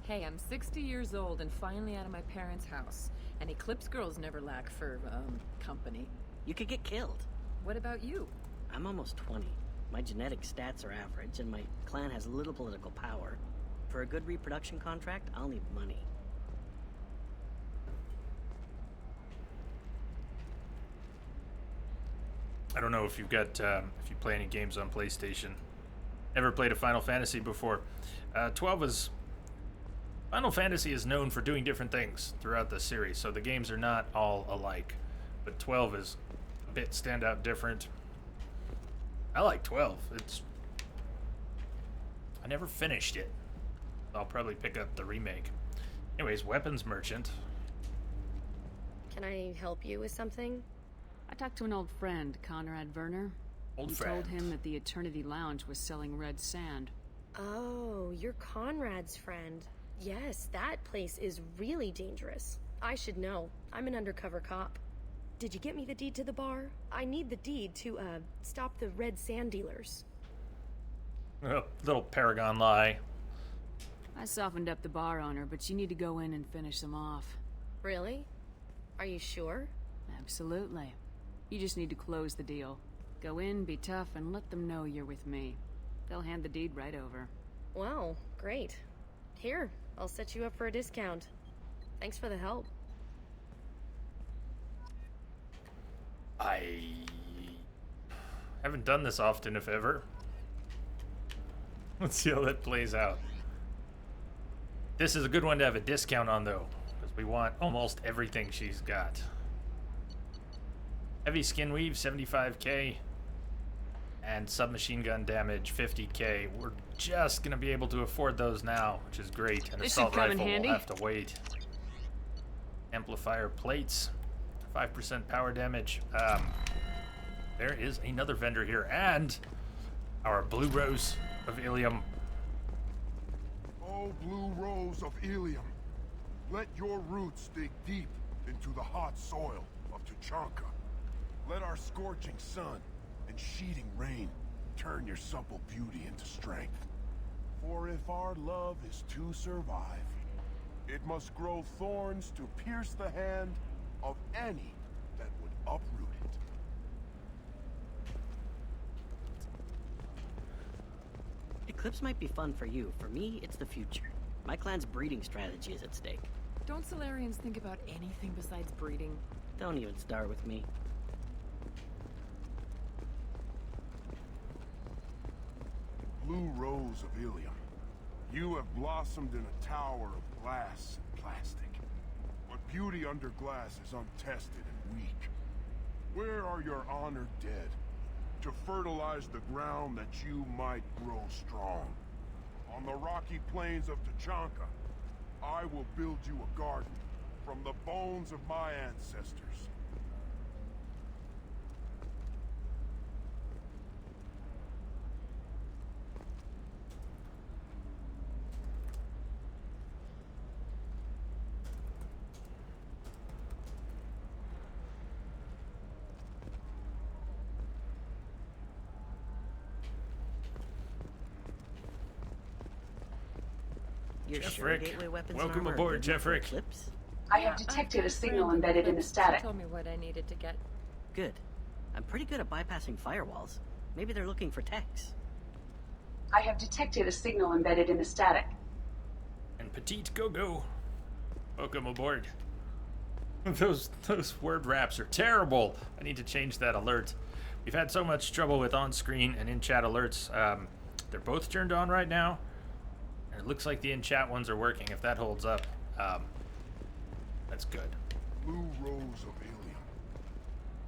Speaker 20: Hey, I'm 60 years old and finally out of my parents' house. And Eclipse girls never lack for, company.
Speaker 19: You could get killed.
Speaker 20: What about you?
Speaker 19: I'm almost 20. My genetic stats are average, and my clan has little political power. For a good reproduction contract, I'll need money.
Speaker 1: I don't know if you've got, if you play any games on PlayStation. Never played a Final Fantasy before. 12 is... Final Fantasy is known for doing different things throughout the series, so the games are not all alike. But 12 is a bit standout different. I like 12. It's... I never finished it. I'll probably pick up the remake. Anyways, weapons merchant.
Speaker 7: Can I help you with something?
Speaker 9: I talked to an old friend, Conrad Werner.
Speaker 1: Old
Speaker 9: You
Speaker 1: friend.
Speaker 9: told him that the Eternity Lounge was selling red sand.
Speaker 7: Oh, you're Conrad's friend. Yes, that place is really dangerous. I should know. I'm an undercover cop. did you get me the deed to the bar? I need the deed to, stop the red sand dealers.
Speaker 1: Oh, little Paragon lie.
Speaker 9: I softened up the bar owner, but you need to go in and finish them off.
Speaker 7: Really? Are you sure?
Speaker 9: Absolutely. You just need to close the deal. Go in, be tough, and let them know you're with me. They'll hand the deed right over.
Speaker 7: Wow, great. Here, I'll set you up for a discount. Thanks for the help.
Speaker 1: I haven't done this often, if ever. Let's see how that plays out. This is a good one to have a discount on, though, because we want almost everything she's got. Heavy skin weave, 75k, and submachine gun damage, 50k. We're just gonna be able to afford those now, which is great. And assault rifle will have to wait. Amplifier plates, 5% power damage. There is another vendor here, and our Blue Rose of Ilium.
Speaker 21: Oh, Blue Rose of Ilium, let your roots dig deep into the hot soil of Tuchanka. Let our scorching sun and sheeting rain turn your supple beauty into strength. For if our love is to survive, it must grow thorns to pierce the hand of any that would uproot it.
Speaker 19: Eclipse might be fun for you. For me, it's the future. My clan's breeding strategy is at stake.
Speaker 20: Don't Solarians think about anything besides breeding?
Speaker 19: Don't even start with me.
Speaker 21: Blue Rose of Ilium, you have blossomed in a tower of glass and plastic. But beauty under glass is untested and weak. Where are your honored dead to fertilize the ground that you might grow strong? On the rocky plains of Tuchanka, I will build you a garden from the bones of my ancestors.
Speaker 1: Jeffrick, welcome aboard, Jeffrick.
Speaker 22: I have detected a signal embedded in the static.
Speaker 20: Told me what I needed to get.
Speaker 19: Good. I'm pretty good at bypassing firewalls. Maybe they're looking for techs.
Speaker 22: I have detected a signal embedded in the static.
Speaker 1: And Petite Go-Go, welcome aboard. Those word wraps are terrible. I need to change that alert. We've had so much trouble with on-screen and in-chat alerts. They're both turned on right now. And it looks like the in-chat ones are working. If that holds up, that's good.
Speaker 21: Blue Rose of Ilium,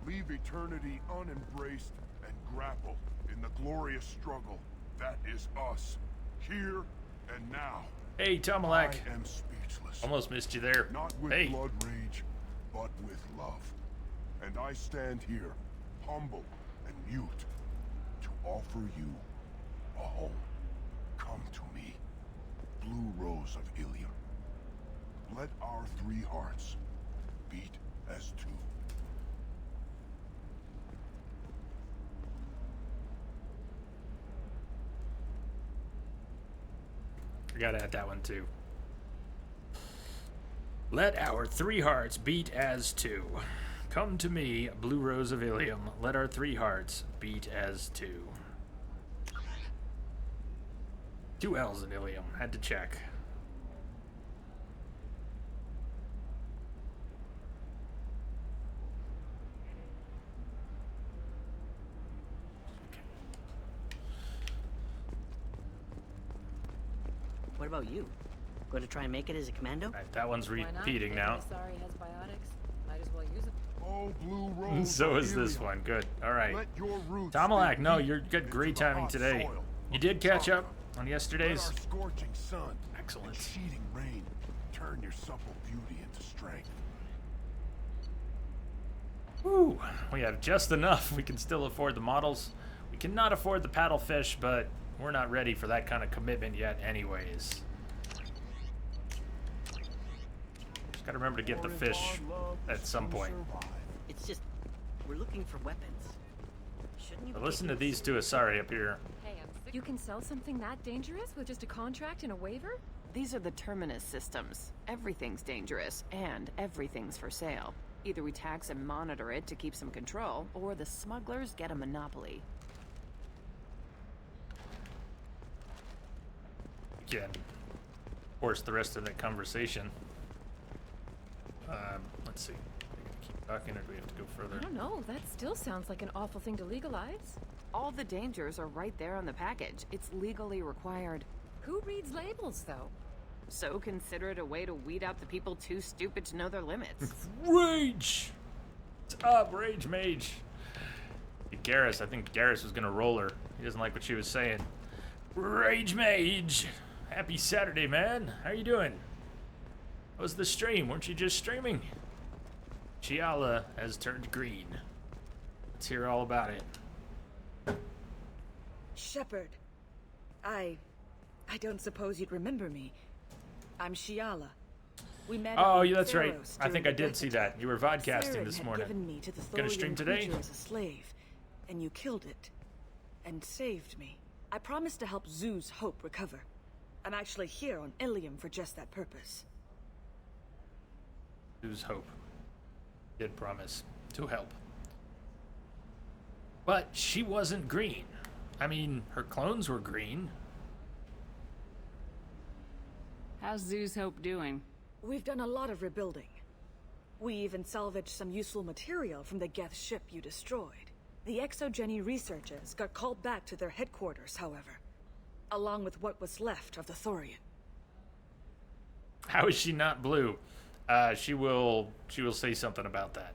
Speaker 21: leave eternity unembraced and grapple in the glorious struggle that is us, here and now.
Speaker 1: Hey, Tomalak.
Speaker 21: I am speechless.
Speaker 1: Almost missed you there.
Speaker 21: Not with
Speaker 1: hey.
Speaker 21: blood rage, but with love. And I stand here, humble and mute, to offer you a home. Come to me, Blue Rose of Ilium. Let our three hearts beat as two.
Speaker 1: I gotta add that one too. Let our three hearts beat as two. Come to me, Blue Rose of Ilium. Let our three hearts beat as two. 2 L's in Ilium. Had to check.
Speaker 19: What about you? Going to try and make it as a commando?
Speaker 1: Right, that one's repeating now.
Speaker 20: Sorry, has biotics. Might as well use it.
Speaker 21: Oh, Blue Rose.
Speaker 1: So is this one. Good. All right. Tomalak, no, you're good. Great timing today. You did catch up on yesterday's.
Speaker 21: Scorching sun.
Speaker 1: Excellent.
Speaker 21: And sheeting rain. Turn your supple beauty into strength.
Speaker 1: Woo! We have just enough. We can still afford the models. We cannot afford the paddlefish, but we're not ready for that kind of commitment yet anyways. Just gotta remember to get the fish at some point.
Speaker 19: It's just, we're looking for weapons. Shouldn't you?
Speaker 1: But listen to these two Asari up here.
Speaker 4: Hey, you can sell something that dangerous with just a contract and a waiver?
Speaker 8: These are the Terminus systems. Everything's dangerous, and everything's for sale. Either we tax and monitor it to keep some control, or the smugglers get a monopoly.
Speaker 1: Again, of course, the rest of that conversation. Let's see. Are we gonna keep talking, or do we have to go further?
Speaker 4: I don't know. That still sounds like an awful thing to legalize.
Speaker 8: All the dangers are right there on the package. It's legally required.
Speaker 4: Who reads labels, though?
Speaker 8: So consider it a way to weed out the people too stupid to know their limits.
Speaker 1: Rage! What's up, Rage Mage? Garrus, I think Garrus was gonna roll her. He doesn't like what she was saying. Rage Mage! Happy Saturday, man. How you doing? How was the stream? Weren't you just streaming? Chiala has turned green. Let's hear all about it.
Speaker 17: Shepard. I don't suppose you'd remember me. I'm Shiala. We met.
Speaker 1: Oh, yeah, that's right. I think I did see that. You were vodcasting this morning.
Speaker 17: Given me to the
Speaker 1: Gonna stream today?
Speaker 17: As a slave, and you killed it, and saved me. I promised to help Zoo's Hope recover. I'm actually here on Ilium for just that purpose.
Speaker 1: Zoo's Hope did promise to help, but she wasn't green. I mean, her clones were green.
Speaker 9: How's Zoo's Hope doing?
Speaker 17: We've done a lot of rebuilding. We even salvaged some useful material from the Geth ship you destroyed. The Exogeny researchers got called back to their headquarters, however, along with what was left of the Thorian.
Speaker 1: How is she not blue? She will say something about that.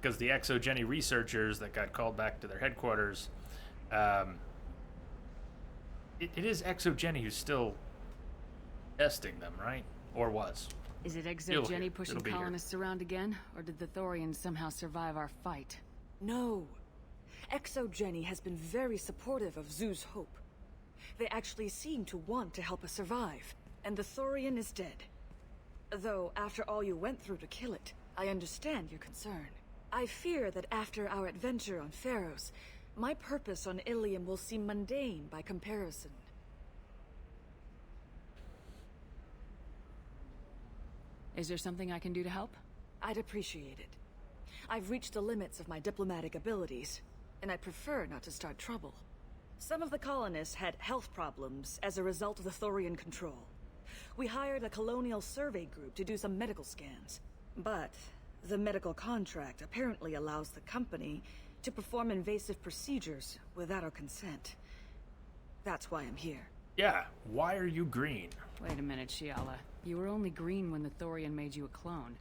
Speaker 1: Because the Exogeny researchers that got called back to their headquarters, it is Exogeny who's still testing them, right? Or was.
Speaker 9: Is it Exogeny pushing colonists around again, or did the Thorians somehow survive our fight?
Speaker 17: No. Exogeny has been very supportive of Zoo's Hope. They actually seem to want to help us survive, and the Thorian is dead. Though, after all you went through to kill it, I understand your concern. I fear that after our adventure on Pharos, my purpose on Ilium will seem mundane by comparison.
Speaker 9: Is there something I can do to help?
Speaker 17: I'd appreciate it. I've reached the limits of my diplomatic abilities, and I prefer not to start trouble. Some of the colonists had health problems as a result of the Thorian control. We hired a colonial survey group to do some medical scans, but the medical contract apparently allows the company to perform invasive procedures without our consent. That's why I'm here.
Speaker 1: Yeah, why are you green?
Speaker 9: Wait a minute, Shiala. You were only green when the Thorian made you a clone.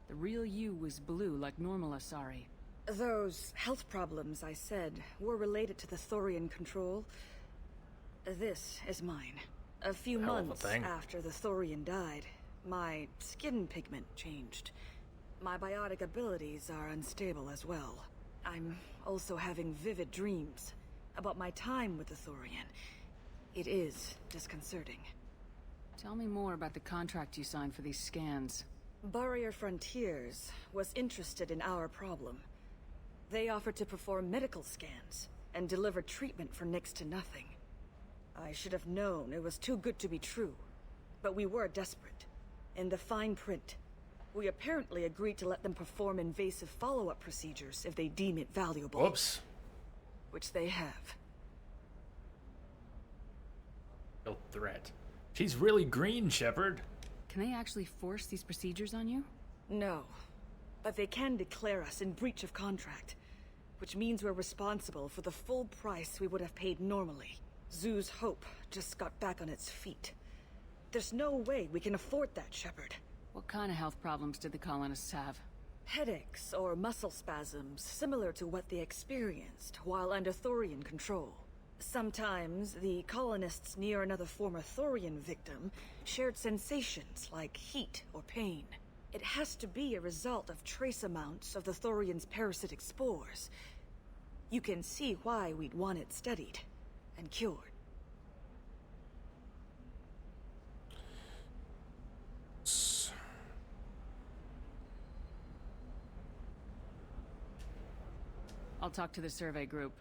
Speaker 9: The real you was blue like normal Asari.
Speaker 17: Those health problems I said were related to the Thorian control. This is mine. A few months after the Thorian died, my skin pigment changed. My biotic abilities are unstable as well. I'm also having vivid dreams about my time with the Thorian. It is disconcerting.
Speaker 9: Tell me more about the contract you signed for these scans.
Speaker 17: Barrier Frontiers was interested in our problem. They offered to perform medical scans and deliver treatment for next to nothing. I should have known it was too good to be true, but we were desperate. In the fine print, we apparently agreed to let them perform invasive follow-up procedures if they deem it valuable.
Speaker 1: Whoops.
Speaker 17: Which they have.
Speaker 1: No threat. She's really green, Shepard.
Speaker 9: Can they actually force these procedures on you?
Speaker 17: No. But they can declare us in breach of contract, which means we're responsible for the full price we would have paid normally. Zoo's Hope just got back on its feet. There's no way we can afford that, Shepard.
Speaker 9: What kind of health problems did the colonists have?
Speaker 17: Headaches or muscle spasms similar to what they experienced while under Thorian control. Sometimes the colonists near another former Thorian victim shared sensations like heat or pain. It has to be a result of trace amounts of the Thorian's parasitic spores. You can see why we'd want it studied and cured.
Speaker 8: I'll talk to the survey group.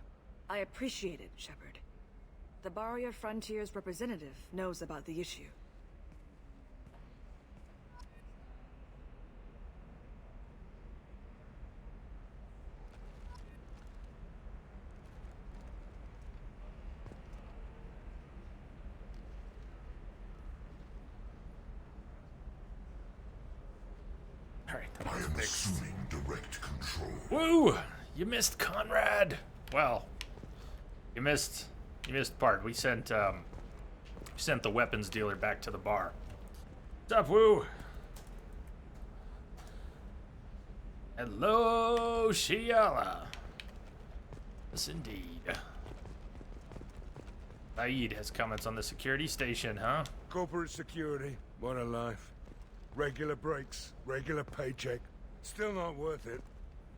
Speaker 17: I appreciate it, Shepard. The Barrier Frontiers representative knows about the issue.
Speaker 1: Alright,
Speaker 21: I am assuming direct control.
Speaker 1: Woo! You missed Conrad! Well, you missed part. We sent the weapons dealer back to the bar. What's up, Woo? Hello, Shiala. Yes, indeed. Saeed has comments on the security station, huh?
Speaker 21: Corporate security, what a life. Regular breaks, regular paycheck. Still not worth it.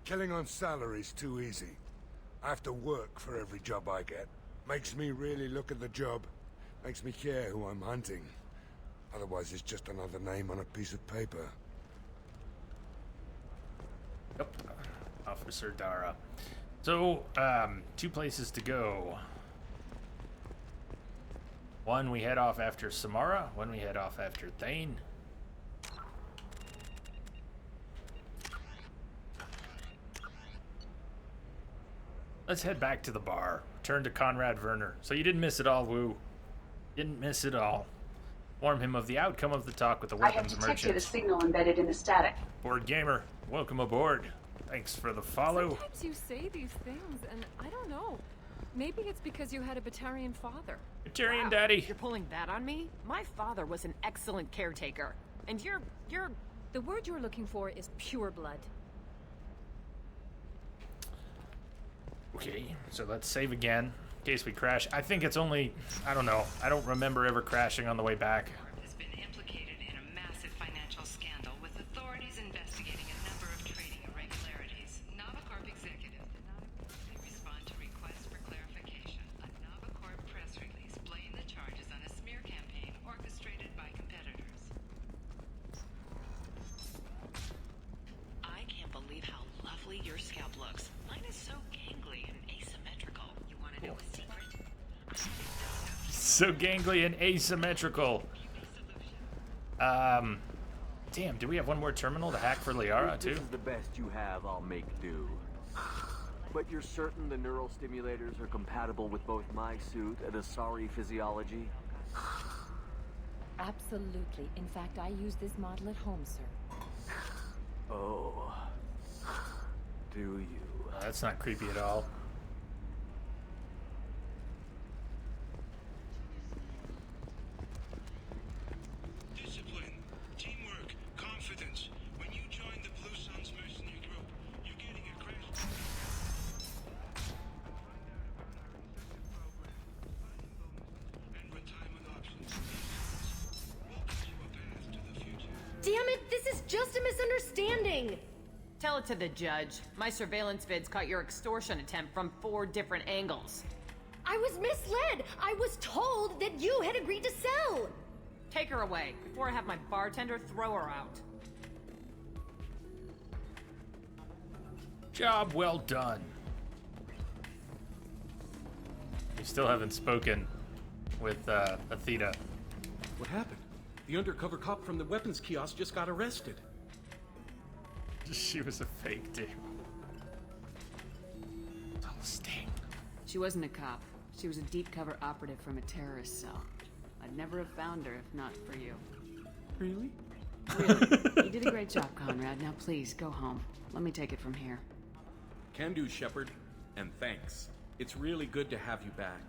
Speaker 21: Killing on salary's too easy. I have to work for every job I get. Makes me really look at the job. Makes me care who I'm hunting. Otherwise it's just another name on a piece of paper.
Speaker 1: Yep. Officer Dara. So, 2 places to go. One, we head off after Samara. One, we head off after Thane. Let's head back to the bar. Return to Conrad Werner. So you didn't miss it all, Woo. Didn't miss it all. Inform him of the outcome of the talk with the weapons merchant.
Speaker 22: I have detected a signal embedded in the static.
Speaker 1: Board Gamer, welcome aboard. Thanks for the follow.
Speaker 4: Sometimes you say these things, and I don't know. Maybe it's because you had a Batarian father.
Speaker 1: Batarian daddy.
Speaker 8: You're pulling that on me? My father was an excellent caretaker. And you're...
Speaker 4: The word you're looking for is pure blood.
Speaker 1: Okay, so let's save again in case we crash. I think it's only, I don't know. I don't remember ever crashing on the way back.
Speaker 5: Has been implicated in a massive financial scandal with authorities investigating a number of trading irregularities. Novacorp executives did not immediately respond to requests for clarification. A Novacorp press release blamed the charges on a smear campaign orchestrated by competitors. I can't believe how lovely your scalp looks. Mine is so gangly and asymmetrical. You want to know a secret?
Speaker 1: So gangly and asymmetrical. Damn, do we have one more terminal to hack for Liara,
Speaker 10: If
Speaker 1: too?
Speaker 10: this is the best you have, I'll make do. But you're certain the neural stimulators are compatible with both my suit and Asari physiology?
Speaker 2: Absolutely. In fact, I use this model at home, sir.
Speaker 10: Oh. Do you?
Speaker 1: That's not creepy at all.
Speaker 12: Discipline, teamwork, confidence. When you join the Blue Suns mercenary group, you're getting a crash. And retirement options. We'll give you a path to the future.
Speaker 7: Damn it, this is just a misunderstanding!
Speaker 8: Tell it to the judge. My surveillance vids caught your extortion attempt from 4 different angles.
Speaker 7: I was misled! I was told that you had agreed to sell!
Speaker 8: Take her away, before I have my bartender throw her out.
Speaker 1: Job well done. We still haven't spoken with Athena.
Speaker 14: What happened? The undercover cop from the weapons kiosk just got arrested.
Speaker 1: She was a fake, dude. It's all a sting.
Speaker 9: She wasn't a cop. She was a deep cover operative from a terrorist cell. I'd never have found her if not for you.
Speaker 14: Really?
Speaker 9: Really. You did a great job, Conrad. Now please, go home. Let me take it from here.
Speaker 14: Can do, Shepard. And thanks. It's really good to have you back.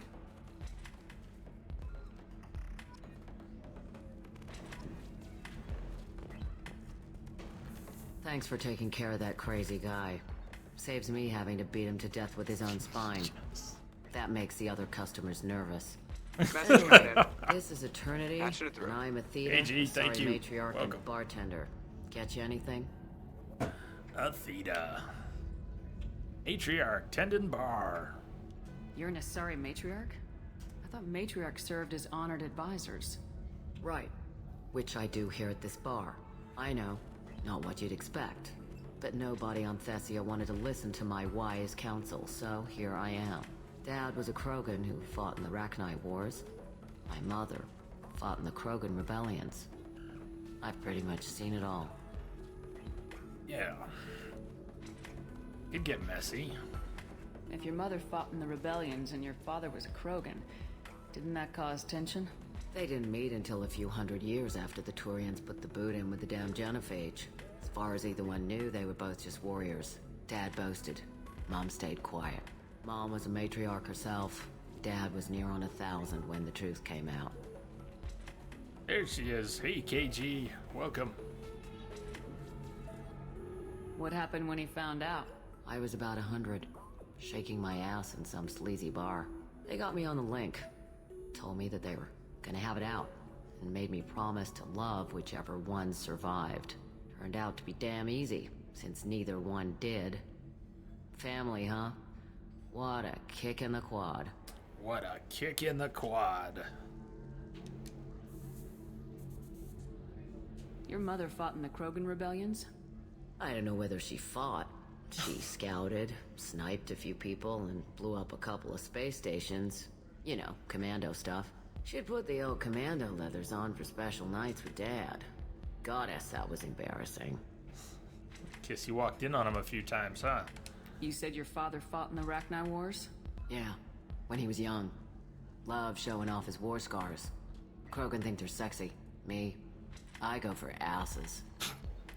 Speaker 3: Thanks for taking care of that crazy guy. Saves me having to beat him to death with his own spine. That makes the other customers nervous. This is Eternity, and I'm Athena,
Speaker 1: AG, thank
Speaker 3: sorry
Speaker 1: you.
Speaker 3: matriarch
Speaker 1: Welcome.
Speaker 3: and bartender. Get you anything?
Speaker 1: Athena. Matriarch, Tendon Bar.
Speaker 9: You're an Asari matriarch? I thought matriarchs served as honored advisors.
Speaker 3: Right. Which I do here at this bar. I know. Not what you'd expect. But nobody on Thessia wanted to listen to my wise counsel, so here I am. Dad was a Krogan who fought in the Rachni Wars. My mother fought in the Krogan rebellions. I've pretty much seen it all.
Speaker 1: Yeah. It'd get messy.
Speaker 9: If your mother fought in the rebellions and your father was a Krogan, didn't that cause tension?
Speaker 3: They didn't meet until a few hundred years after the Turians put the boot in with the damn genophage. As far as either one knew, they were both just warriors. Dad boasted. Mom stayed quiet. Mom was a matriarch herself. Dad was near on 1,000 when the truth came out.
Speaker 1: There she is. Hey, KG. Welcome.
Speaker 9: What happened when he found out?
Speaker 3: I was about 100, shaking my ass in some sleazy bar. They got me on the link. Told me that they were gonna have it out, and made me promise to love whichever one survived. Turned out to be damn easy, since neither one did. Family, huh? What a kick in the quad.
Speaker 1: What a kick in the quad.
Speaker 9: Your mother fought in the Krogan rebellions?
Speaker 3: I don't know whether she fought. She scouted, sniped a few people, and blew up a couple of space stations. You know, commando stuff. She'd put the old commando leathers on for special nights with Dad. Goddess, that was embarrassing.
Speaker 1: Guess you walked in on him a few times, huh?
Speaker 9: You said your father fought in the Rachni Wars?
Speaker 3: Yeah, when he was young. Loved showing off his war scars. Krogan think they're sexy. Me, I go for asses.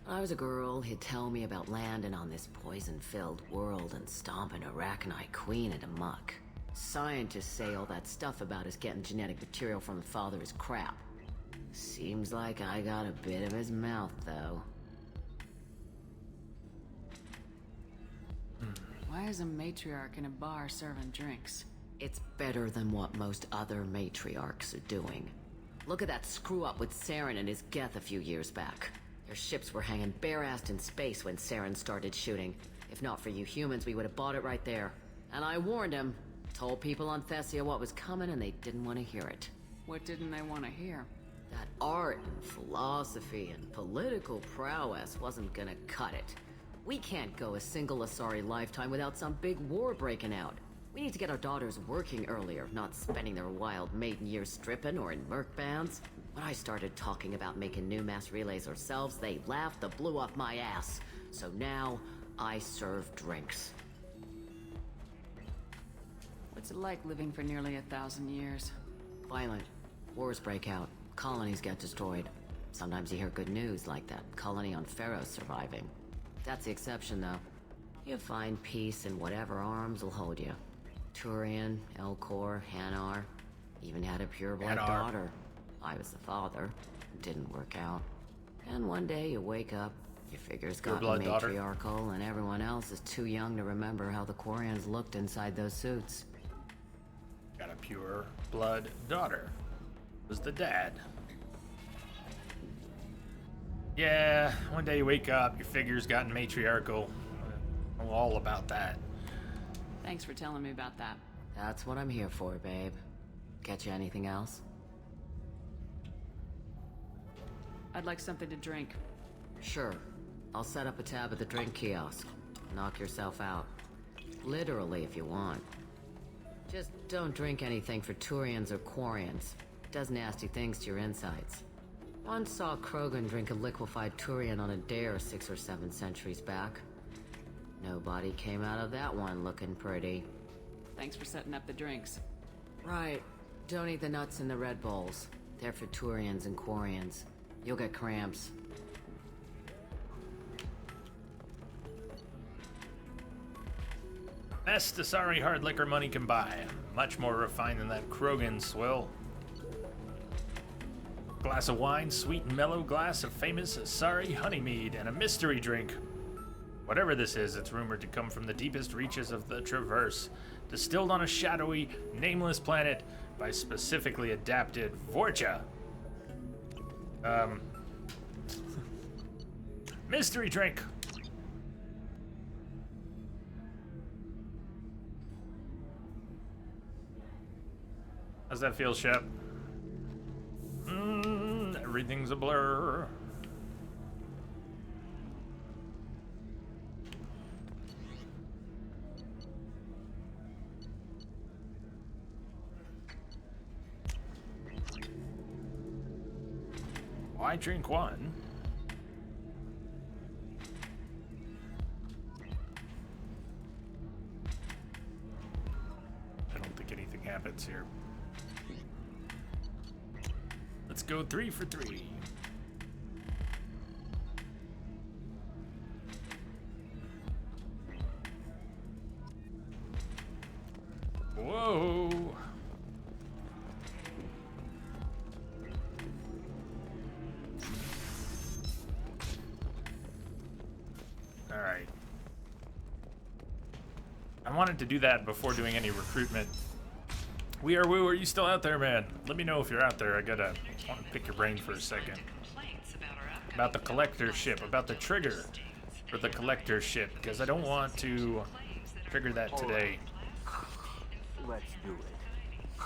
Speaker 3: When I was a girl, he'd tell me about landing on this poison-filled world and stomping a Rachni queen into muck. Scientists say all that stuff about us getting genetic material from the father is crap. Seems like I got a bit of his mouth, though.
Speaker 9: Why is a matriarch in a bar serving drinks?
Speaker 3: It's better than what most other matriarchs are doing. Look at that screw-up with Saren and his Geth a few years back. Their ships were hanging bare-assed in space when Saren started shooting. If not for you humans, we would have bought it right there. And I warned him. Told people on Thessia what was coming and they didn't want to hear it.
Speaker 9: What didn't they want to hear?
Speaker 3: That art and philosophy and political prowess wasn't gonna cut it. We can't go a single Asari lifetime without some big war breaking out. We need to get our daughters working earlier, not spending their wild maiden years stripping or in merc bands. When I started talking about making new mass relays ourselves, they laughed the blue off my ass. So now, I serve drinks.
Speaker 9: What's it like living for nearly 1,000 years?
Speaker 3: Violent. Wars break out. Colonies get destroyed. Sometimes you hear good news, like that colony on Pharaoh surviving. That's the exception, though. You find peace in whatever arms will hold you. Turian, Elcor, Hanar. Even had a pureblood daughter. I was the father. Didn't work out. And one day you wake up, your figure's gotten matriarchal, and everyone else is too young to remember how the Quarians looked inside those suits.
Speaker 1: Got a pure blood daughter. Was the dad. Yeah, one day you wake up, your figure's gotten matriarchal. I know all about that.
Speaker 9: Thanks for telling me about that.
Speaker 3: That's what I'm here for, babe. Get you anything else?
Speaker 9: I'd like something to drink.
Speaker 3: Sure. I'll set up a tab at the drink kiosk. Knock yourself out. Literally, if you want. Just don't drink anything for Turians or Quarians. Does nasty things to your insides. Once saw Krogan drink a liquefied Turian on a dare 6 or 7 centuries back. Nobody came out of that one looking pretty.
Speaker 9: Thanks for setting up the drinks.
Speaker 3: Right. Don't eat the nuts in the Red Bulls. They're for Turians and Quarians. You'll get cramps.
Speaker 1: Best Asari hard liquor money can buy. Much more refined than that Krogan swill. Glass of wine, sweet and mellow glass of famous Asari honey mead, and a mystery drink. Whatever this is, it's rumored to come from the deepest reaches of the Traverse, distilled on a shadowy, nameless planet by specifically adapted Vorcha. Mystery drink. How's that feel, Shep? Everything's a blur. I drink one. I don't think anything happens here. Let's go 3 for 3. Whoa. All right. I wanted to do that before doing any recruitment. We are Woo. Are you still out there, man? Let me know if you're out there. I want to pick your brain for a second. About the collector ship, about the trigger for the collector ship, because I don't want to trigger that today.
Speaker 10: Let's do it.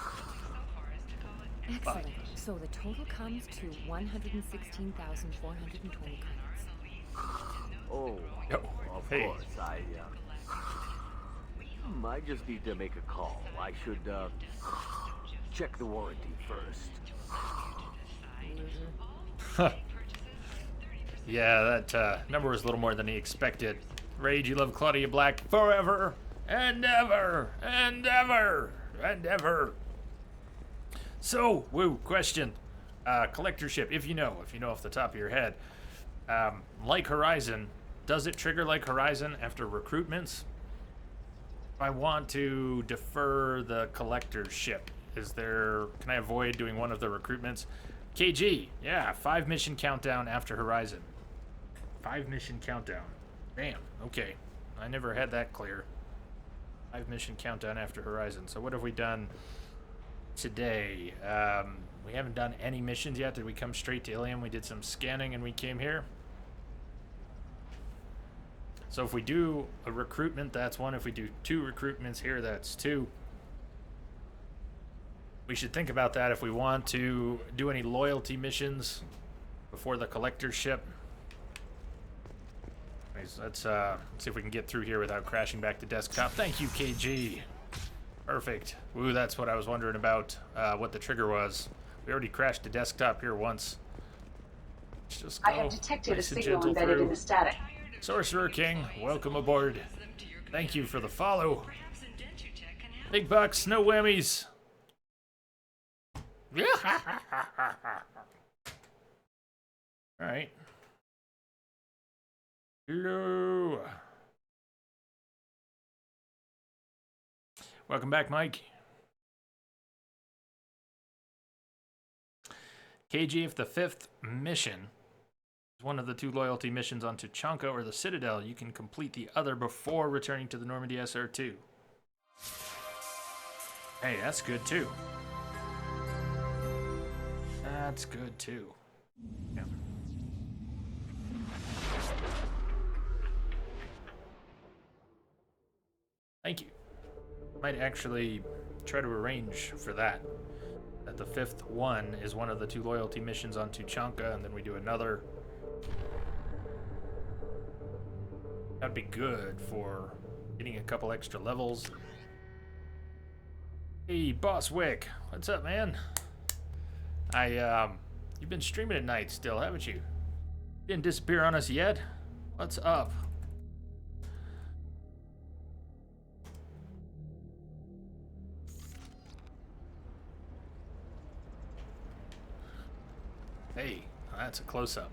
Speaker 2: Excellent. So the total comes to 116,420 credits.
Speaker 10: Oh, of
Speaker 1: Hey.
Speaker 10: course. I just need to make a call. I should check the warranty first.
Speaker 1: Yeah, that number was a little more than he expected. Rage, you love Claudia Black forever and ever and ever and ever. So, Woo, question. Collector ship, if you know off the top of your head. Like Horizon, does it trigger like Horizon after recruitments? I want to defer the collector ship. Can I avoid doing one of the recruitments? KG, yeah, 5 mission countdown after Horizon. 5 mission countdown. Damn, okay. I never had that clear. 5 mission countdown after Horizon. So what have we done today? We haven't done any missions yet. Did we come straight to Ilium? We did some scanning and we came here. So if we do a recruitment, that's 1. If we do 2 recruitments here, that's 2. We should think about that if we want to do any loyalty missions before the collector ship. Anyways, let's see if we can get through here without crashing back to desktop. Thank you, KG. Perfect. Ooh, that's what I was wondering about, what the trigger was. We already crashed to desktop here once. Let's just go
Speaker 22: I have detected
Speaker 1: nice
Speaker 22: a
Speaker 1: and
Speaker 22: signal
Speaker 1: gentle
Speaker 22: embedded
Speaker 1: through.
Speaker 22: in the static.
Speaker 1: Sorcerer King, welcome aboard. Thank you for the follow. Big bucks, no whammies. Alright. Hello. Welcome back, Mike. KG, if the 5th mission is one of the 2 loyalty missions on Tuchanka or the Citadel, you can complete the other before returning to the Normandy SR2. Hey, that's good too. That's good too. Yeah. Thank you. Might actually try to arrange for that. That the 5th one is one of the 2 loyalty missions on Tuchanka, and then we do another. That'd be good for getting a couple extra levels. Hey, Boss Wick, what's up, man? You've been streaming at night still, haven't you? Didn't disappear on us yet? What's up? Hey, that's a close-up.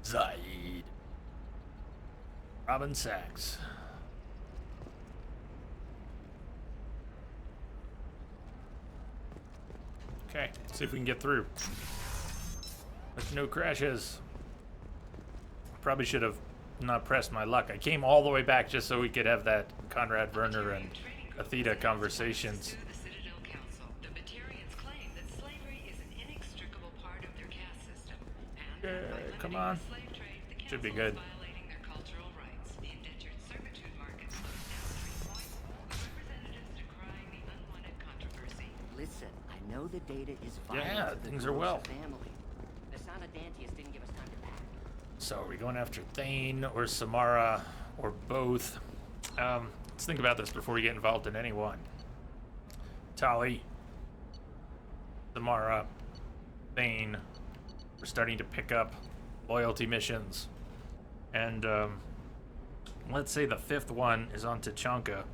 Speaker 1: Zaid. Robin Sachs. Okay, let's see if we can get through. With no crashes. Probably should have not pressed my luck. I came all the way back just so we could have that Conrad Werner and Athena conversations. Yeah, come on. Should be good.
Speaker 15: Listen, I know the data is vital.
Speaker 1: Yeah, things are well.
Speaker 15: Family. The son of Dantius didn't give us time to pack.
Speaker 1: So are we going after Thane or Samara or both? Let's think about this before we get involved in any one. Tali, Samara, Thane. We're starting to pick up loyalty missions. And let's say the 5th one is on Tachanka.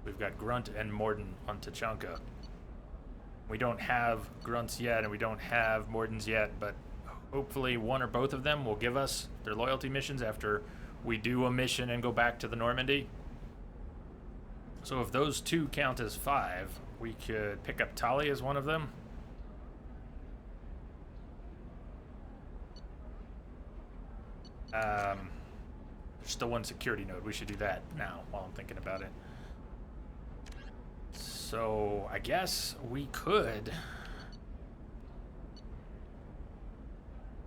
Speaker 1: We've got Grunt and Morden on Tachanka. We don't have Grunts yet, and we don't have Mordens yet, but hopefully one or both of them will give us their loyalty missions after we do a mission and go back to the Normandy. So if those 2 count as 5, we could pick up Tali as one of them. There's still one security node. We should do that now while I'm thinking about it. So I guess we could.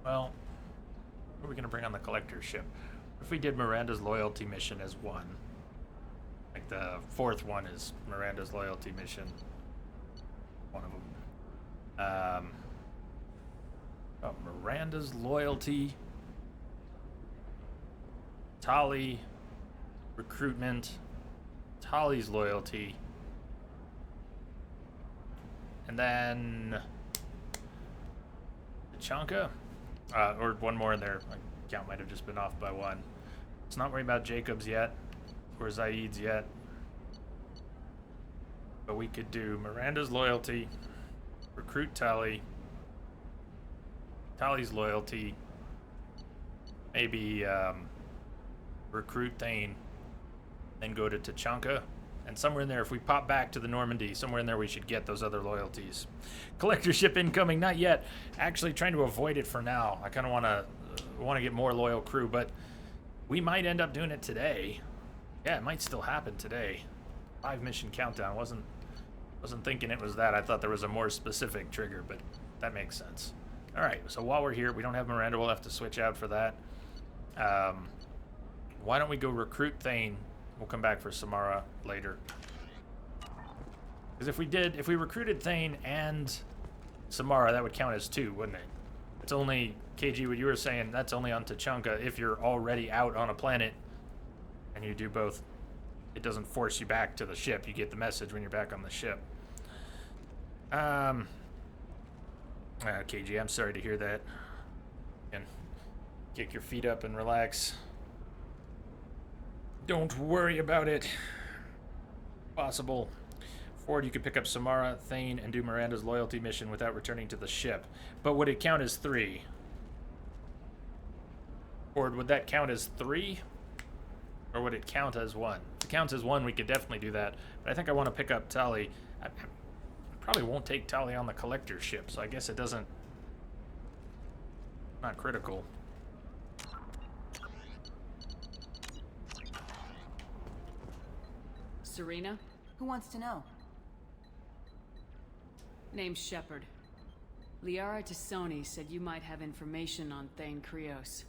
Speaker 1: Well, what are we going to bring on the collector ship? What if we did Miranda's loyalty mission as one? Like the 4th one is Miranda's loyalty mission. One of them. Miranda's loyalty. Tali. Recruitment. Tali's loyalty. And then Tachanka, or one more in there. My count might have just been off by 1. Let's not worry about Jacobs yet, or Zaid's yet. But we could do Miranda's loyalty, recruit Tali, Tali's loyalty, maybe recruit Thane, then go to Tachanka. And somewhere in there, if we pop back to the Normandy, somewhere in there we should get those other loyalties. Collector ship incoming, not yet. Actually trying to avoid it for now. I kind of want to get more loyal crew, but we might end up doing it today. Yeah, it might still happen today. 5 mission countdown. Wasn't thinking it was that. I thought there was a more specific trigger, but that makes sense. All right, so while we're here, we don't have Miranda. We'll have to switch out for that. Why don't we go recruit Thane? We'll come back for Samara later. Because if we recruited Thane and Samara, that would count as 2, wouldn't it? It's only, KG, what you were saying, that's only on Tachanka if you're already out on a planet and you do both. It doesn't force you back to the ship. You get the message when you're back on the ship. KG, I'm sorry to hear that. And kick your feet up and relax. Don't worry about it. Possible. Ford, you could pick up Samara, Thane, and do Miranda's loyalty mission without returning to the ship. But would it count as 3? Ford, would that count as 3? Or would it count as 1? If it counts as 1, we could definitely do that. But I think I want to pick up Tali. I probably won't take Tali on the collector ship, so I guess it doesn't... Not critical.
Speaker 9: Serena?
Speaker 17: Who wants to know?
Speaker 9: Name's Shepard. Liara Tassoni said you might have information on Thane Krios.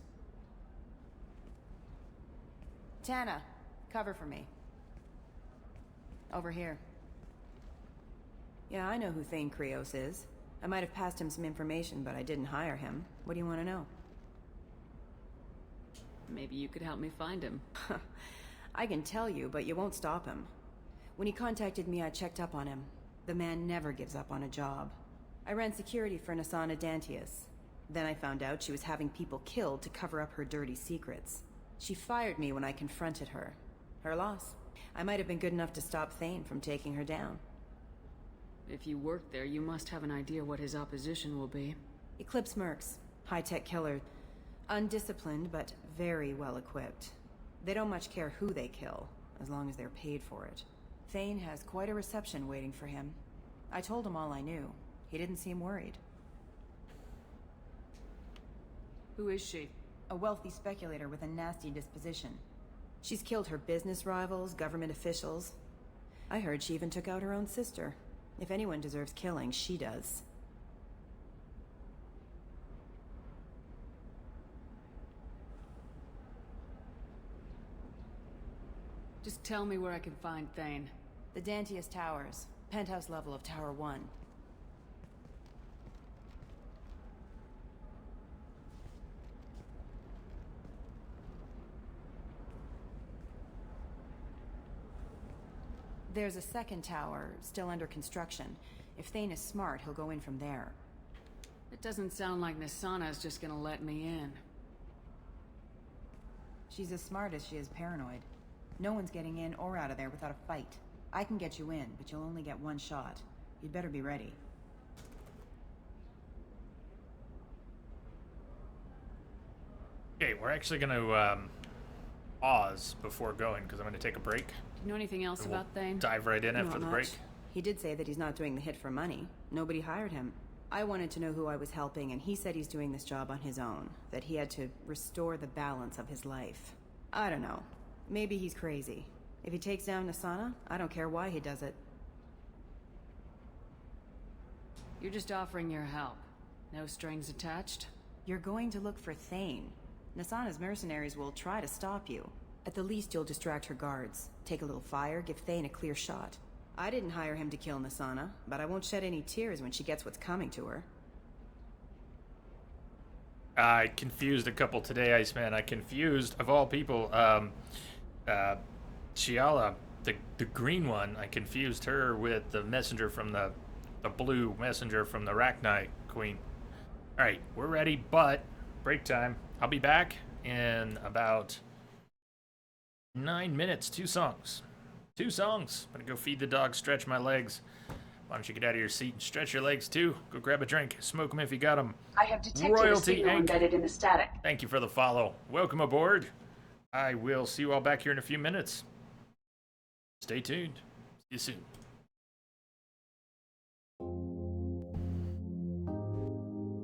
Speaker 17: Tana, cover for me. Over here. Yeah, I know who Thane Krios is. I might have passed him some information, but I didn't hire him. What do you want to know?
Speaker 9: Maybe you could help me find him.
Speaker 17: I can tell you, but you won't stop him. When he contacted me, I checked up on him. The man never gives up on a job. I ran security for Nasana Dantius. Then I found out she was having people killed to cover up her dirty secrets. She fired me when I confronted her. Her loss. I might have been good enough to stop Thane from taking her down.
Speaker 9: If you work there, you must have an idea what his opposition will be.
Speaker 17: Eclipse Mercs. High-tech killer. Undisciplined, but very well equipped. They don't much care who they kill, as long as they're paid for it. Thane has quite a reception waiting for him. I told him all I knew. He didn't seem worried.
Speaker 9: Who is she?
Speaker 17: A wealthy speculator with a nasty disposition. She's killed her business rivals, government officials. I heard she even took out her own sister. If anyone deserves killing, she does.
Speaker 9: Just tell me where I can find Thane.
Speaker 17: The Dantius Towers. Penthouse level of Tower 1.
Speaker 11: There's a second tower, still under construction. If Thane is smart, he'll go in from there.
Speaker 9: It doesn't sound like Nasana's just gonna let me in.
Speaker 11: She's as smart as she is paranoid. No one's getting in or out of there without a fight. I can get you in, but you'll only get one shot. You'd better be ready.
Speaker 1: Okay, we're actually going to pause before going because I'm going to take a break.
Speaker 9: Do you know anything else
Speaker 1: And we'll
Speaker 9: about Thane?
Speaker 1: dive right in
Speaker 11: Not
Speaker 1: after the
Speaker 11: much.
Speaker 1: break.
Speaker 11: He did say that he's not doing the hit for money. Nobody hired him. I wanted to know who I was helping, and he said he's doing this job on his own. That he had to restore the balance of his life. I don't know. Maybe he's crazy. If he takes down Nasana, I don't care why he does it.
Speaker 9: You're just offering your help. No strings attached?
Speaker 11: You're going to look for Thane. Nasana's mercenaries will try to stop you. At the least, you'll distract her guards. Take a little fire, give Thane a clear shot. I didn't hire him to kill Nasana, but I won't shed any tears when she gets what's coming to her.
Speaker 1: I confused a couple today, Iceman. I confused, of all people, Chiala, the green one. I confused her with the messenger from the blue messenger from the Arachnite Queen. All right, we're ready, but break time. I'll be back in about 9 minutes. 2 songs. 2 songs. I'm gonna go feed the dog, stretch my legs. Why don't you get out of your seat and stretch your legs too? Go grab a drink. Smoke them if you got them.
Speaker 22: I have detected a signal embedded in the static.
Speaker 1: Thank you for the follow. Welcome aboard. I will see you all back here in a few minutes. Stay tuned. See you soon.